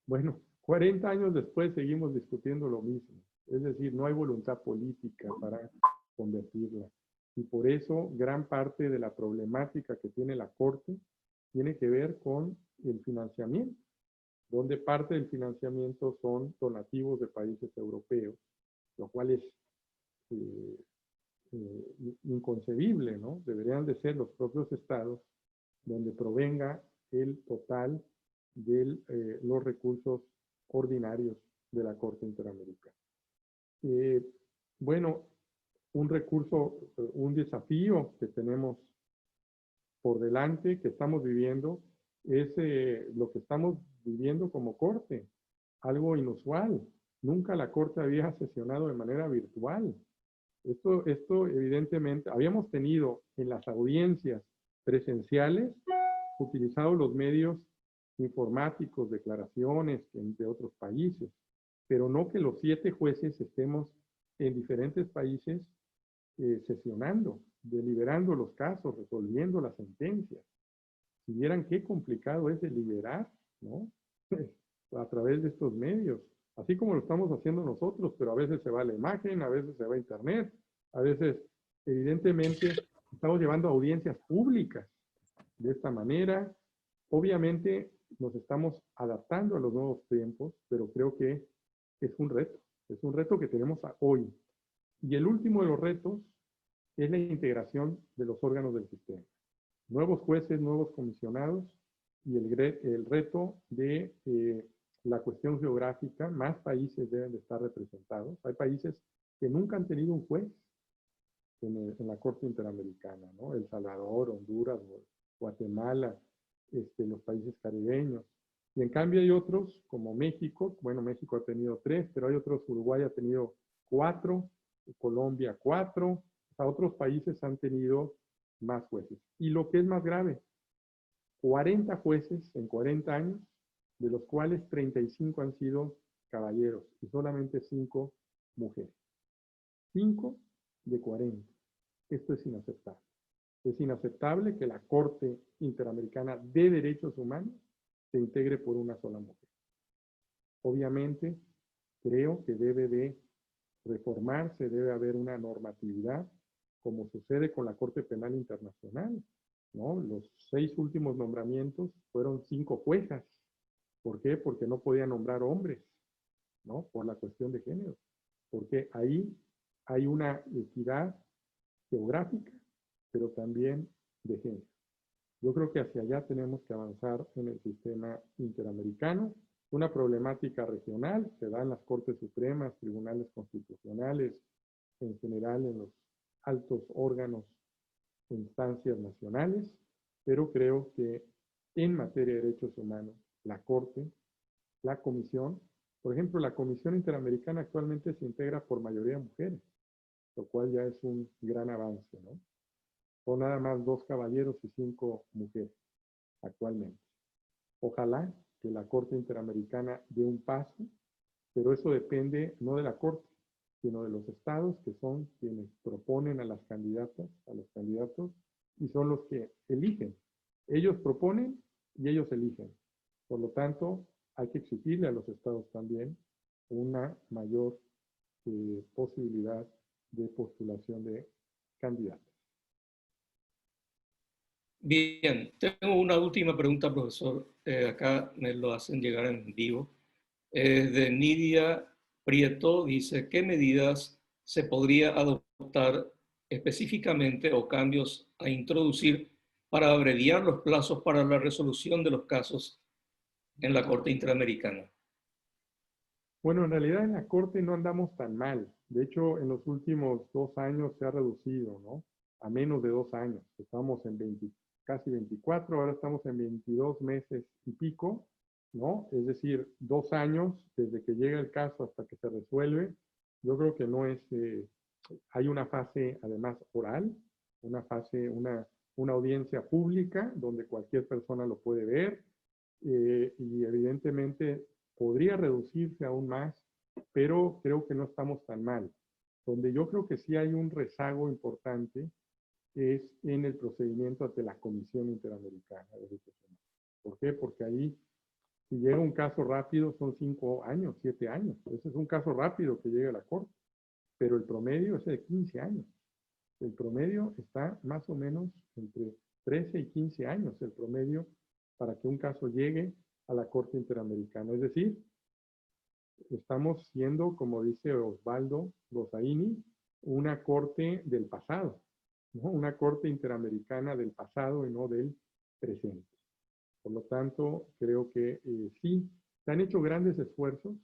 Bueno, 40 años después seguimos discutiendo lo mismo. Es decir, no hay voluntad política para convertirla. Y por eso gran parte de la problemática que tiene la Corte tiene que ver con el financiamiento, donde parte del financiamiento son donativos de países europeos, lo cual es inconcebible, ¿no? Deberían de ser los propios estados donde provenga el total de los recursos ordinarios de la Corte Interamericana. Bueno, un recurso, un desafío que tenemos por delante, que estamos viviendo, es lo que estamos viviendo como Corte, algo inusual. Nunca la Corte había sesionado de manera virtual. Esto evidentemente, habíamos tenido en las audiencias presenciales, utilizado los medios informáticos, declaraciones de otros países, pero no que los 7 jueces estemos en diferentes países sesionando, deliberando los casos, resolviendo las sentencias. Si vieran qué complicado es deliberar, ¿no? A través de estos medios, así como lo estamos haciendo nosotros, pero a veces se va la imagen, a veces se va a internet, a veces, evidentemente, estamos llevando audiencias públicas de esta manera. Obviamente, nos estamos adaptando a los nuevos tiempos, pero creo que es un reto que tenemos hoy. Y el último de los retos es la integración de los órganos del sistema. Nuevos jueces, nuevos comisionados y el reto de la cuestión geográfica. Más países deben de estar representados. Hay países que nunca han tenido un juez en la Corte Interamericana, ¿no? El Salvador, Honduras, Guatemala, los países caribeños. Y en cambio hay otros, como México. Bueno, México ha tenido 3, pero hay otros, Uruguay ha tenido 4, Colombia 4, o sea, otros países han tenido más jueces. Y lo que es más grave, 40 jueces en 40 años, de los cuales 35 han sido caballeros y solamente 5 mujeres. 5 de 40. Esto es inaceptable. Es inaceptable que la Corte Interamericana de Derechos Humanos se integre por una sola mujer. Obviamente, creo que debe de reformarse, debe haber una normatividad, como sucede con la Corte Penal Internacional, ¿no? Los 6 últimos nombramientos fueron 5 juezas. ¿Por qué? Porque no podían nombrar hombres, ¿no? Por la cuestión de género. Porque ahí hay una equidad geográfica, pero también de género. Yo creo que hacia allá tenemos que avanzar en el sistema interamericano. Una problemática regional se da en las Cortes Supremas, tribunales constitucionales, en general en los altos órganos e instancias nacionales, pero creo que en materia de derechos humanos, la Corte, la Comisión, por ejemplo, la Comisión Interamericana actualmente se integra por mayoría de mujeres, lo cual ya es un gran avance, ¿no? Son nada más 2 caballeros y 5 mujeres actualmente. Ojalá que la Corte Interamericana dé un paso, pero eso depende no de la Corte, sino de los estados, que son quienes proponen a las candidatas, a los candidatos, y son los que eligen. Ellos proponen y ellos eligen. Por lo tanto, hay que exigirle a los estados también una mayor posibilidad de postulación de candidatos. Bien, tengo una última pregunta, profesor. Acá me lo hacen llegar en vivo. De Nidia Prieto dice, ¿qué medidas se podría adoptar específicamente o cambios a introducir para abreviar los plazos para la resolución de los casos en la Corte Interamericana? Bueno, en realidad en la Corte no andamos tan mal. De hecho, en los últimos 2 años se ha reducido, ¿no? A menos de 2 años. Estamos en casi 24, ahora estamos en 22 meses y pico, ¿no? Es decir, 2 años desde que llega el caso hasta que se resuelve. Yo creo que no es... hay una fase, además, oral, una fase, una audiencia pública donde cualquier persona lo puede ver y evidentemente podría reducirse aún más, pero creo que no estamos tan mal. Donde yo creo que sí hay un rezago importante es en el procedimiento ante la Comisión Interamericana de Derechos Humanos. ¿Por qué? Porque ahí, si llega un caso rápido, son 5 años, 7 años. Ese es un caso rápido que llega a la Corte, pero el promedio es de 15 años. El promedio está más o menos entre 13 y 15 años, el promedio para que un caso llegue a la Corte Interamericana. Es decir, estamos siendo, como dice Osvaldo Rosaini, una corte del pasado, ¿no? Una corte interamericana del pasado y no del presente. Por lo tanto, creo que sí, se han hecho grandes esfuerzos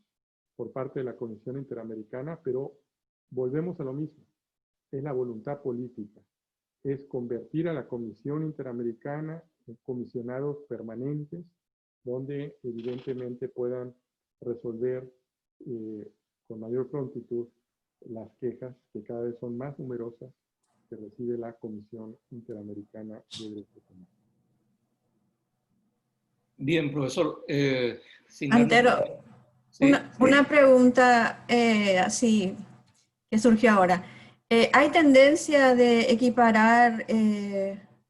por parte de la Comisión Interamericana, pero volvemos a lo mismo, es la voluntad política, es convertir a la Comisión Interamericana en comisionados permanentes, donde evidentemente puedan resolver con mayor prontitud las quejas que cada vez son más numerosas que recibe la Comisión Interamericana de Derechos Humanos. Bien, profesor. Antero, sí. una pregunta así que surgió ahora. ¿Hay tendencia de equiparar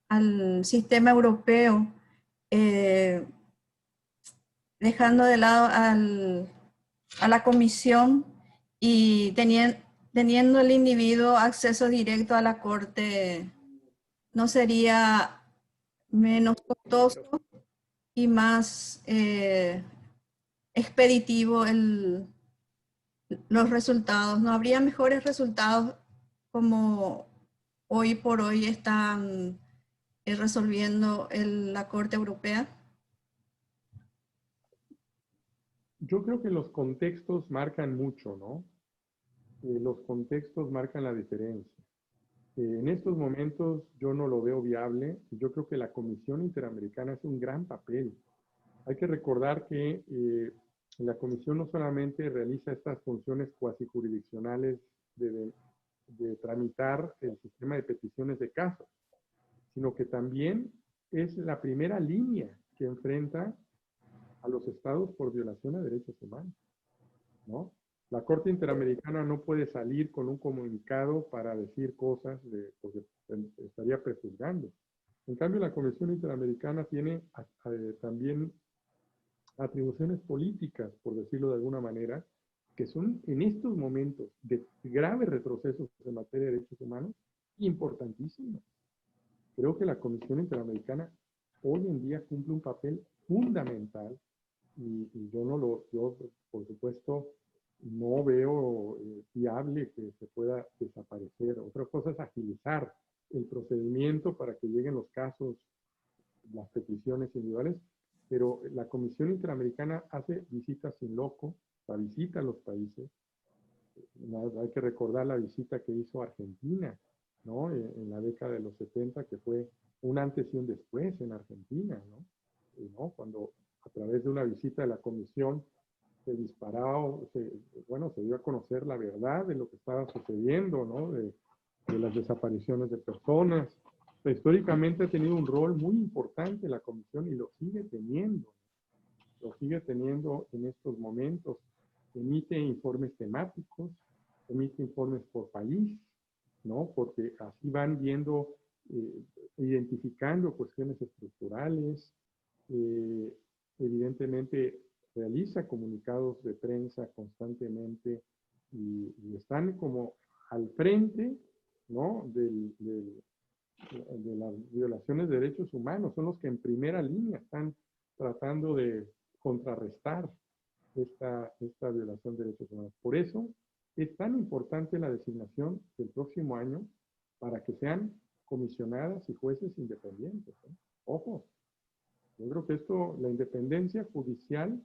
al sistema europeo, dejando de lado a la comisión y teniendo el individuo acceso directo a la corte? ¿No sería menos costoso y más expeditivo los resultados? ¿No habría mejores resultados como hoy por hoy están resolviendo la Corte Europea? Yo creo que los contextos marcan mucho, ¿no? Los contextos marcan la diferencia. En estos momentos yo no lo veo viable. Yo creo que la Comisión Interamericana hace un gran papel. Hay que recordar que la Comisión no solamente realiza estas funciones cuasi jurisdiccionales de tramitar el sistema de peticiones de casos, sino que también es la primera línea que enfrenta a los estados por violación a derechos humanos, ¿no? La Corte Interamericana no puede salir con un comunicado para decir cosas porque estaría prejuzgando. En cambio, la Comisión Interamericana tiene también atribuciones políticas, por decirlo de alguna manera, que son en estos momentos de graves retrocesos en materia de derechos humanos importantísimos. Creo que la Comisión Interamericana hoy en día cumple un papel fundamental y yo por supuesto no veo viable que se pueda desaparecer. Otra cosa es agilizar el procedimiento para que lleguen los casos, las peticiones individuales, pero la Comisión Interamericana hace visitas in loco, la visita a los países. Hay que recordar la visita que hizo Argentina, ¿no? En la década de los 70, que fue un antes y un después en Argentina, ¿no? Cuando a través de una visita de la Comisión se disparó, se dio a conocer la verdad de lo que estaba sucediendo, ¿no? De las desapariciones de personas. Históricamente ha tenido un rol muy importante la Comisión y lo sigue teniendo. Lo sigue teniendo en estos momentos. Emite informes temáticos emite informes por país, ¿no? Porque así van viendo, identificando cuestiones estructurales, evidentemente realiza comunicados de prensa constantemente y están como al frente, ¿no? de las violaciones de derechos humanos, son los que en primera línea están tratando de contrarrestar esta violación de derechos humanos. Por eso es tan importante la designación del próximo año para que sean comisionadas y jueces independientes, ¿eh? Ojo, yo creo que esto, la independencia judicial,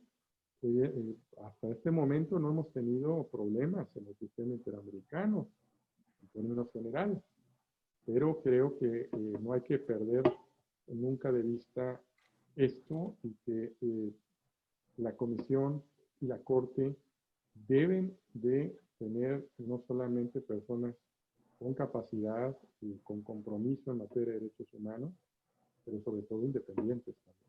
hasta este momento no hemos tenido problemas en el sistema interamericano, en términos generales, pero creo que no hay que perder nunca de vista esto y que la Comisión y la Corte deben de tener no solamente personas con capacidad y con compromiso en materia de derechos humanos, pero sobre todo independientes también.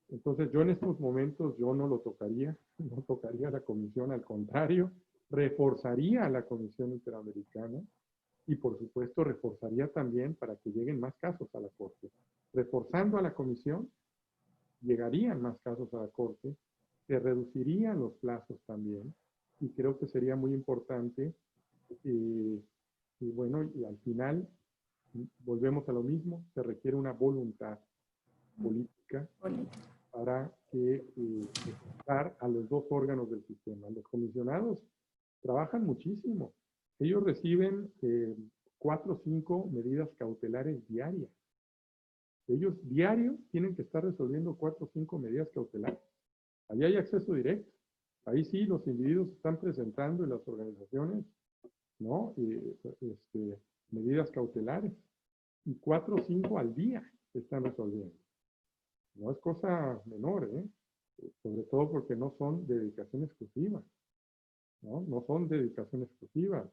Entonces yo en estos momentos yo no lo tocaría, no tocaría a la Comisión, al contrario, reforzaría a la Comisión Interamericana y por supuesto reforzaría también para que lleguen más casos a la Corte. Reforzando a la Comisión, llegarían más casos a la Corte, se reducirían los plazos también, y creo que sería muy importante, y bueno, y al final, volvemos a lo mismo, se requiere una voluntad política para que dar a los dos órganos del sistema. Los comisionados trabajan muchísimo. Ellos reciben 4 o 5 medidas cautelares diarias. Ellos diario tienen que estar resolviendo 4 o 5 medidas cautelares. Ahí hay acceso directo. Ahí sí los individuos están presentando en las organizaciones, ¿no? Medidas cautelares. Y 4 o 5 al día se están resolviendo. No es cosa menor, ¿eh? Sobre todo porque no son de dedicación exclusiva. No son de dedicación exclusiva.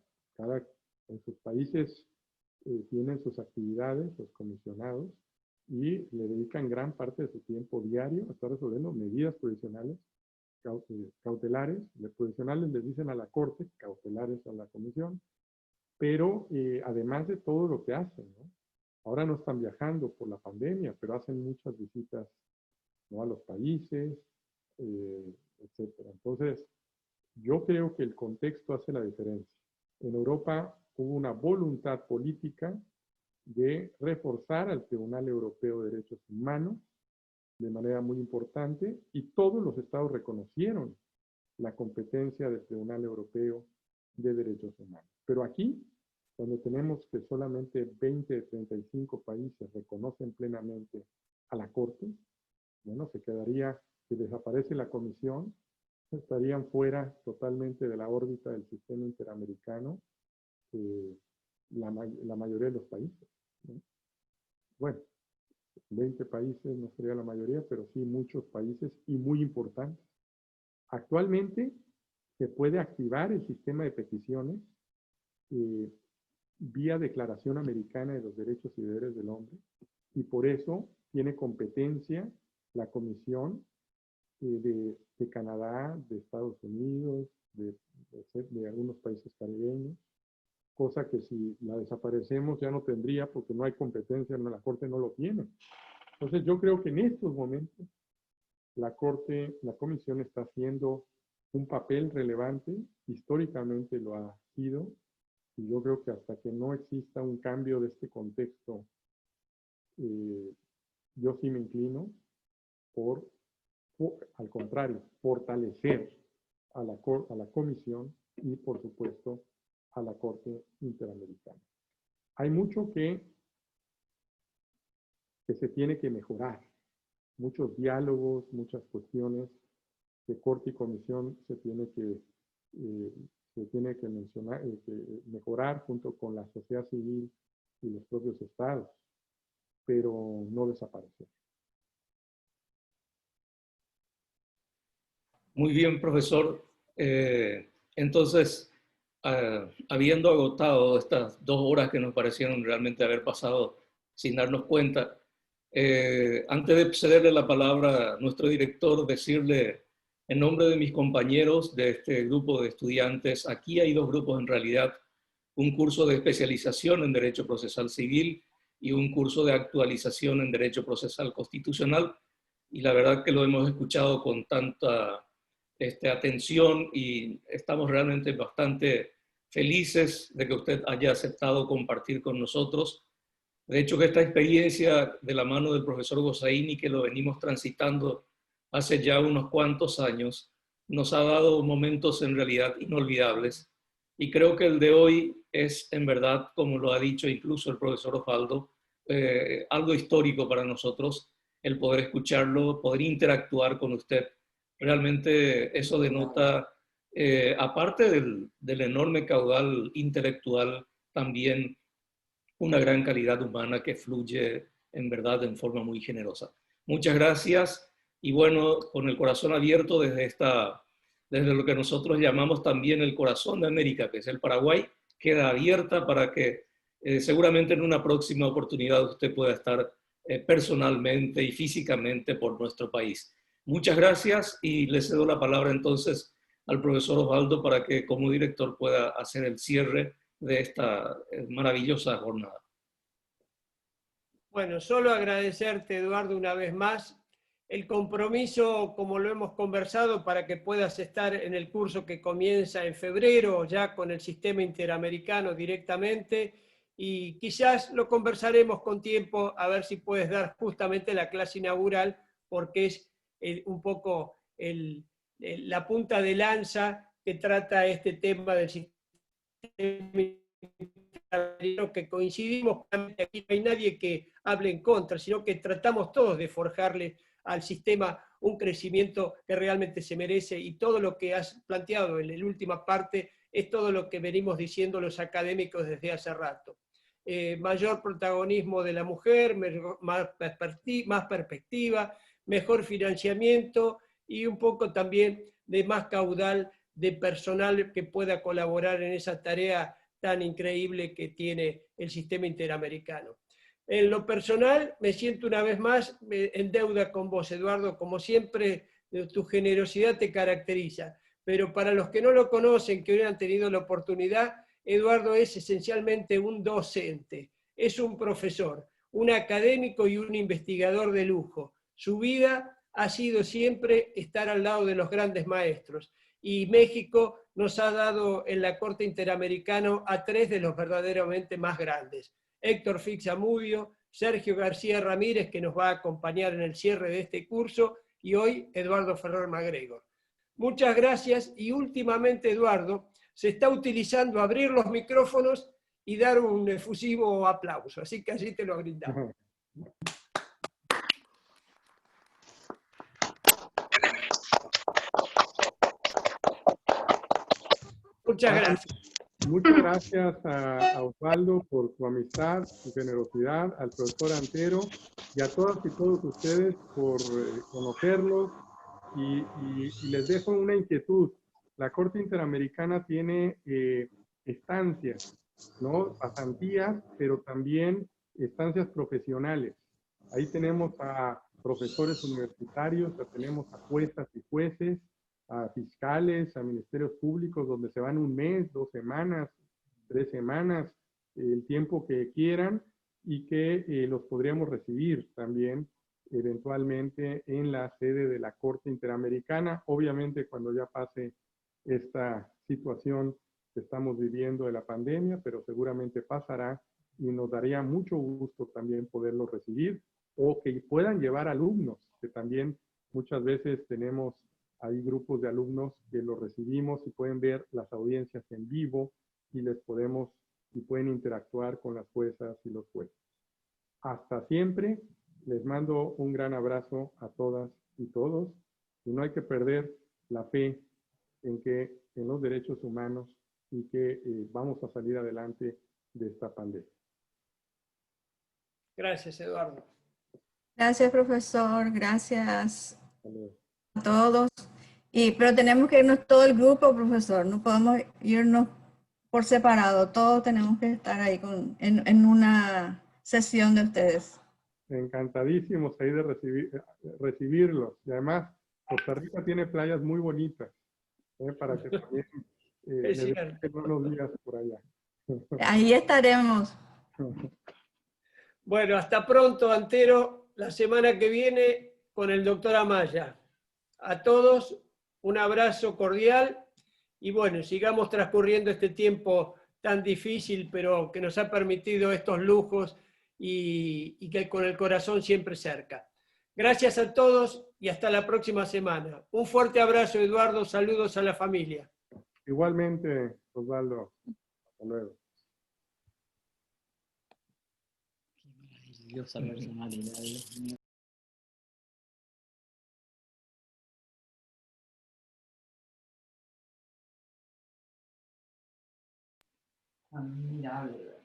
En sus países tienen sus actividades, los comisionados, y le dedican gran parte de su tiempo diario a estar resolviendo medidas provisionales, cautelares. Los provisionales les dicen a la Corte, cautelares a la Comisión, pero además de todo lo que hacen, ¿no? Ahora no están viajando por la pandemia, pero hacen muchas visitas, ¿no? A los países, etcétera. Entonces, yo creo que el contexto hace la diferencia. En Europa hubo una voluntad política de reforzar al Tribunal Europeo de Derechos Humanos de manera muy importante y todos los estados reconocieron la competencia del Tribunal Europeo de Derechos Humanos. Pero aquí, cuando tenemos que solamente 20 de 35 países reconocen plenamente a la Corte, bueno, se quedaría, si desaparece la Comisión, estarían fuera totalmente de la órbita del sistema interamericano la mayoría de los países, ¿no? Bueno, 20 países no sería la mayoría, pero sí muchos países y muy importantes. Actualmente se puede activar el sistema de peticiones vía Declaración Americana de los Derechos y Deberes del Hombre, y por eso tiene competencia la Comisión de Canadá, de Estados Unidos, de algunos países caribeños, cosa que si la desaparecemos ya no tendría porque no hay competencia, la Corte no lo tiene. Entonces yo creo que en estos momentos la Comisión está haciendo un papel relevante, históricamente lo ha sido, y yo creo que hasta que no exista un cambio de este contexto, yo sí me inclino al contrario, fortalecer a la Comisión y, por supuesto, a la Corte Interamericana. Hay mucho que se tiene que mejorar, muchos diálogos, muchas cuestiones que Corte y Comisión se tiene que mencionar, mejorar junto con la sociedad civil y los propios estados, pero no desaparecer. Muy bien, profesor. Entonces, habiendo agotado estas 2 horas que nos parecieron realmente haber pasado sin darnos cuenta, antes de cederle la palabra a nuestro director, decirle En nombre de mis compañeros de este grupo de estudiantes, aquí hay dos grupos en realidad, un curso de especialización en Derecho Procesal Civil y un curso de actualización en Derecho Procesal Constitucional, y la verdad que lo hemos escuchado con tanta atención y estamos realmente bastante felices de que usted haya aceptado compartir con nosotros. De hecho, que esta experiencia de la mano del profesor Gossaini, que lo venimos transitando hace ya unos cuantos años, nos ha dado momentos en realidad inolvidables. Y creo que el de hoy es, en verdad, como lo ha dicho incluso el profesor Osvaldo, algo histórico para nosotros, el poder escucharlo, poder interactuar con usted. Realmente eso denota, aparte del enorme caudal intelectual, también una gran calidad humana que fluye en verdad en forma muy generosa. Muchas gracias y bueno, con el corazón abierto desde lo que nosotros llamamos también el corazón de América, que es el Paraguay, queda abierta para que seguramente en una próxima oportunidad usted pueda estar personalmente y físicamente por nuestro país. Muchas gracias y le cedo la palabra entonces al profesor Osvaldo para que como director pueda hacer el cierre de esta maravillosa jornada. Bueno, solo agradecerte, Eduardo, una vez más el compromiso, como lo hemos conversado, para que puedas estar en el curso que comienza en febrero, ya con el sistema interamericano directamente, y quizás lo conversaremos con tiempo, a ver si puedes dar justamente la clase inaugural, porque es un poco la punta de lanza que trata este tema del sistema que coincidimos, aquí no hay nadie que hable en contra, sino que tratamos todos de forjarle al sistema un crecimiento que realmente se merece, y todo lo que has planteado en la última parte es todo lo que venimos diciendo los académicos desde hace rato. Mayor protagonismo de la mujer, más perspectiva, mejor financiamiento y un poco también de más caudal de personal que pueda colaborar en esa tarea tan increíble que tiene el sistema interamericano. En lo personal, me siento una vez más en deuda con vos, Eduardo, como siempre, tu generosidad te caracteriza, pero para los que no lo conocen, que hubieran tenido la oportunidad, Eduardo es esencialmente un docente, es un profesor, un académico y un investigador de lujo. Su vida ha sido siempre estar al lado de los grandes maestros, y México nos ha dado en la Corte Interamericana a tres de los verdaderamente más grandes. Héctor Fix-Amudio, Sergio García Ramírez, que nos va a acompañar en el cierre de este curso, y hoy Eduardo Ferrer Magregor. Muchas gracias, y últimamente, Eduardo, se está utilizando abrir los micrófonos y dar un efusivo aplauso, así que así te lo brindamos. Muchas gracias. Muchas gracias a Osvaldo por su amistad, su generosidad, al profesor Antero y a todas y todos ustedes por conocerlos, y les dejo una inquietud. La Corte Interamericana tiene estancias, ¿no? Pasantías, pero también estancias profesionales. Ahí tenemos a profesores universitarios, tenemos a juezas y jueces, a fiscales, a ministerios públicos, donde se van un mes, 2 semanas, 3 semanas, el tiempo que quieran, y que los podríamos recibir también eventualmente en la sede de la Corte Interamericana, obviamente cuando ya pase esta situación que estamos viviendo de la pandemia, pero seguramente pasará, y nos daría mucho gusto también poderlos recibir, o que puedan llevar alumnos, que también muchas veces tenemos hay grupos de alumnos que los recibimos y pueden ver las audiencias en vivo, y pueden interactuar con las juezas y los jueces. Hasta siempre, les mando un gran abrazo a todas y todos, y no hay que perder la fe en los derechos humanos, y que vamos a salir adelante de esta pandemia. Gracias, Eduardo. Gracias, profesor. Gracias a todos. Pero tenemos que irnos todo el grupo, profesor. No podemos irnos por separado. Todos tenemos que estar ahí en una sesión de ustedes. Encantadísimos ahí de recibirlos. Y además, Costa Rica tiene playas muy bonitas, para que también Es le cierto. dediquen unos días por allá. Ahí estaremos. Bueno, hasta pronto, Antero. La semana que viene con el doctor Amaya. A todos, un abrazo cordial y bueno, sigamos transcurriendo este tiempo tan difícil, pero que nos ha permitido estos lujos y que con el corazón siempre cerca. Gracias a todos y hasta la próxima semana. Un fuerte abrazo, Eduardo. Saludos a la familia. Igualmente, Osvaldo. Hasta luego. Maravillosa personalidad, Dios mío. Admirable, ¿verdad?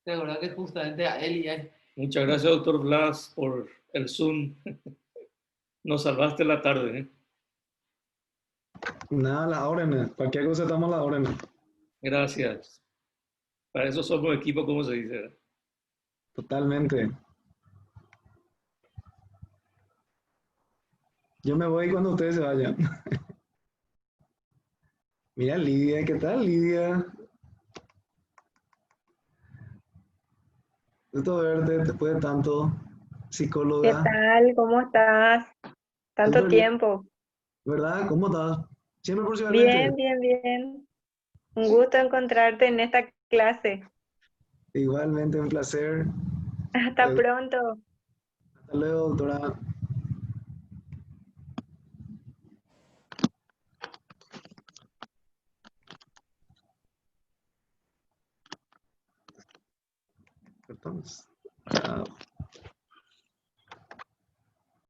De verdad que justamente a él y a él. Muchas gracias, doctor Blas, por el Zoom. Nos salvaste la tarde, ¿eh? Nada, las órdenes. Cualquier cosa estamos a las órdenes. Gracias. Para eso somos equipo, como se dice. Totalmente. Yo me voy cuando ustedes se vayan. Mira, Lidia, ¿qué tal, Lidia? Gusto verte después de tanto, ¿Qué psicóloga. tal? ¿Cómo estás? Tanto Súper bien, tiempo. ¿verdad? ¿Cómo estás? Siempre Bien, próximamente. bien, bien. Un gusto encontrarte en esta clase. Igualmente, un placer. Hasta pronto. Hasta luego, doctora. Entonces,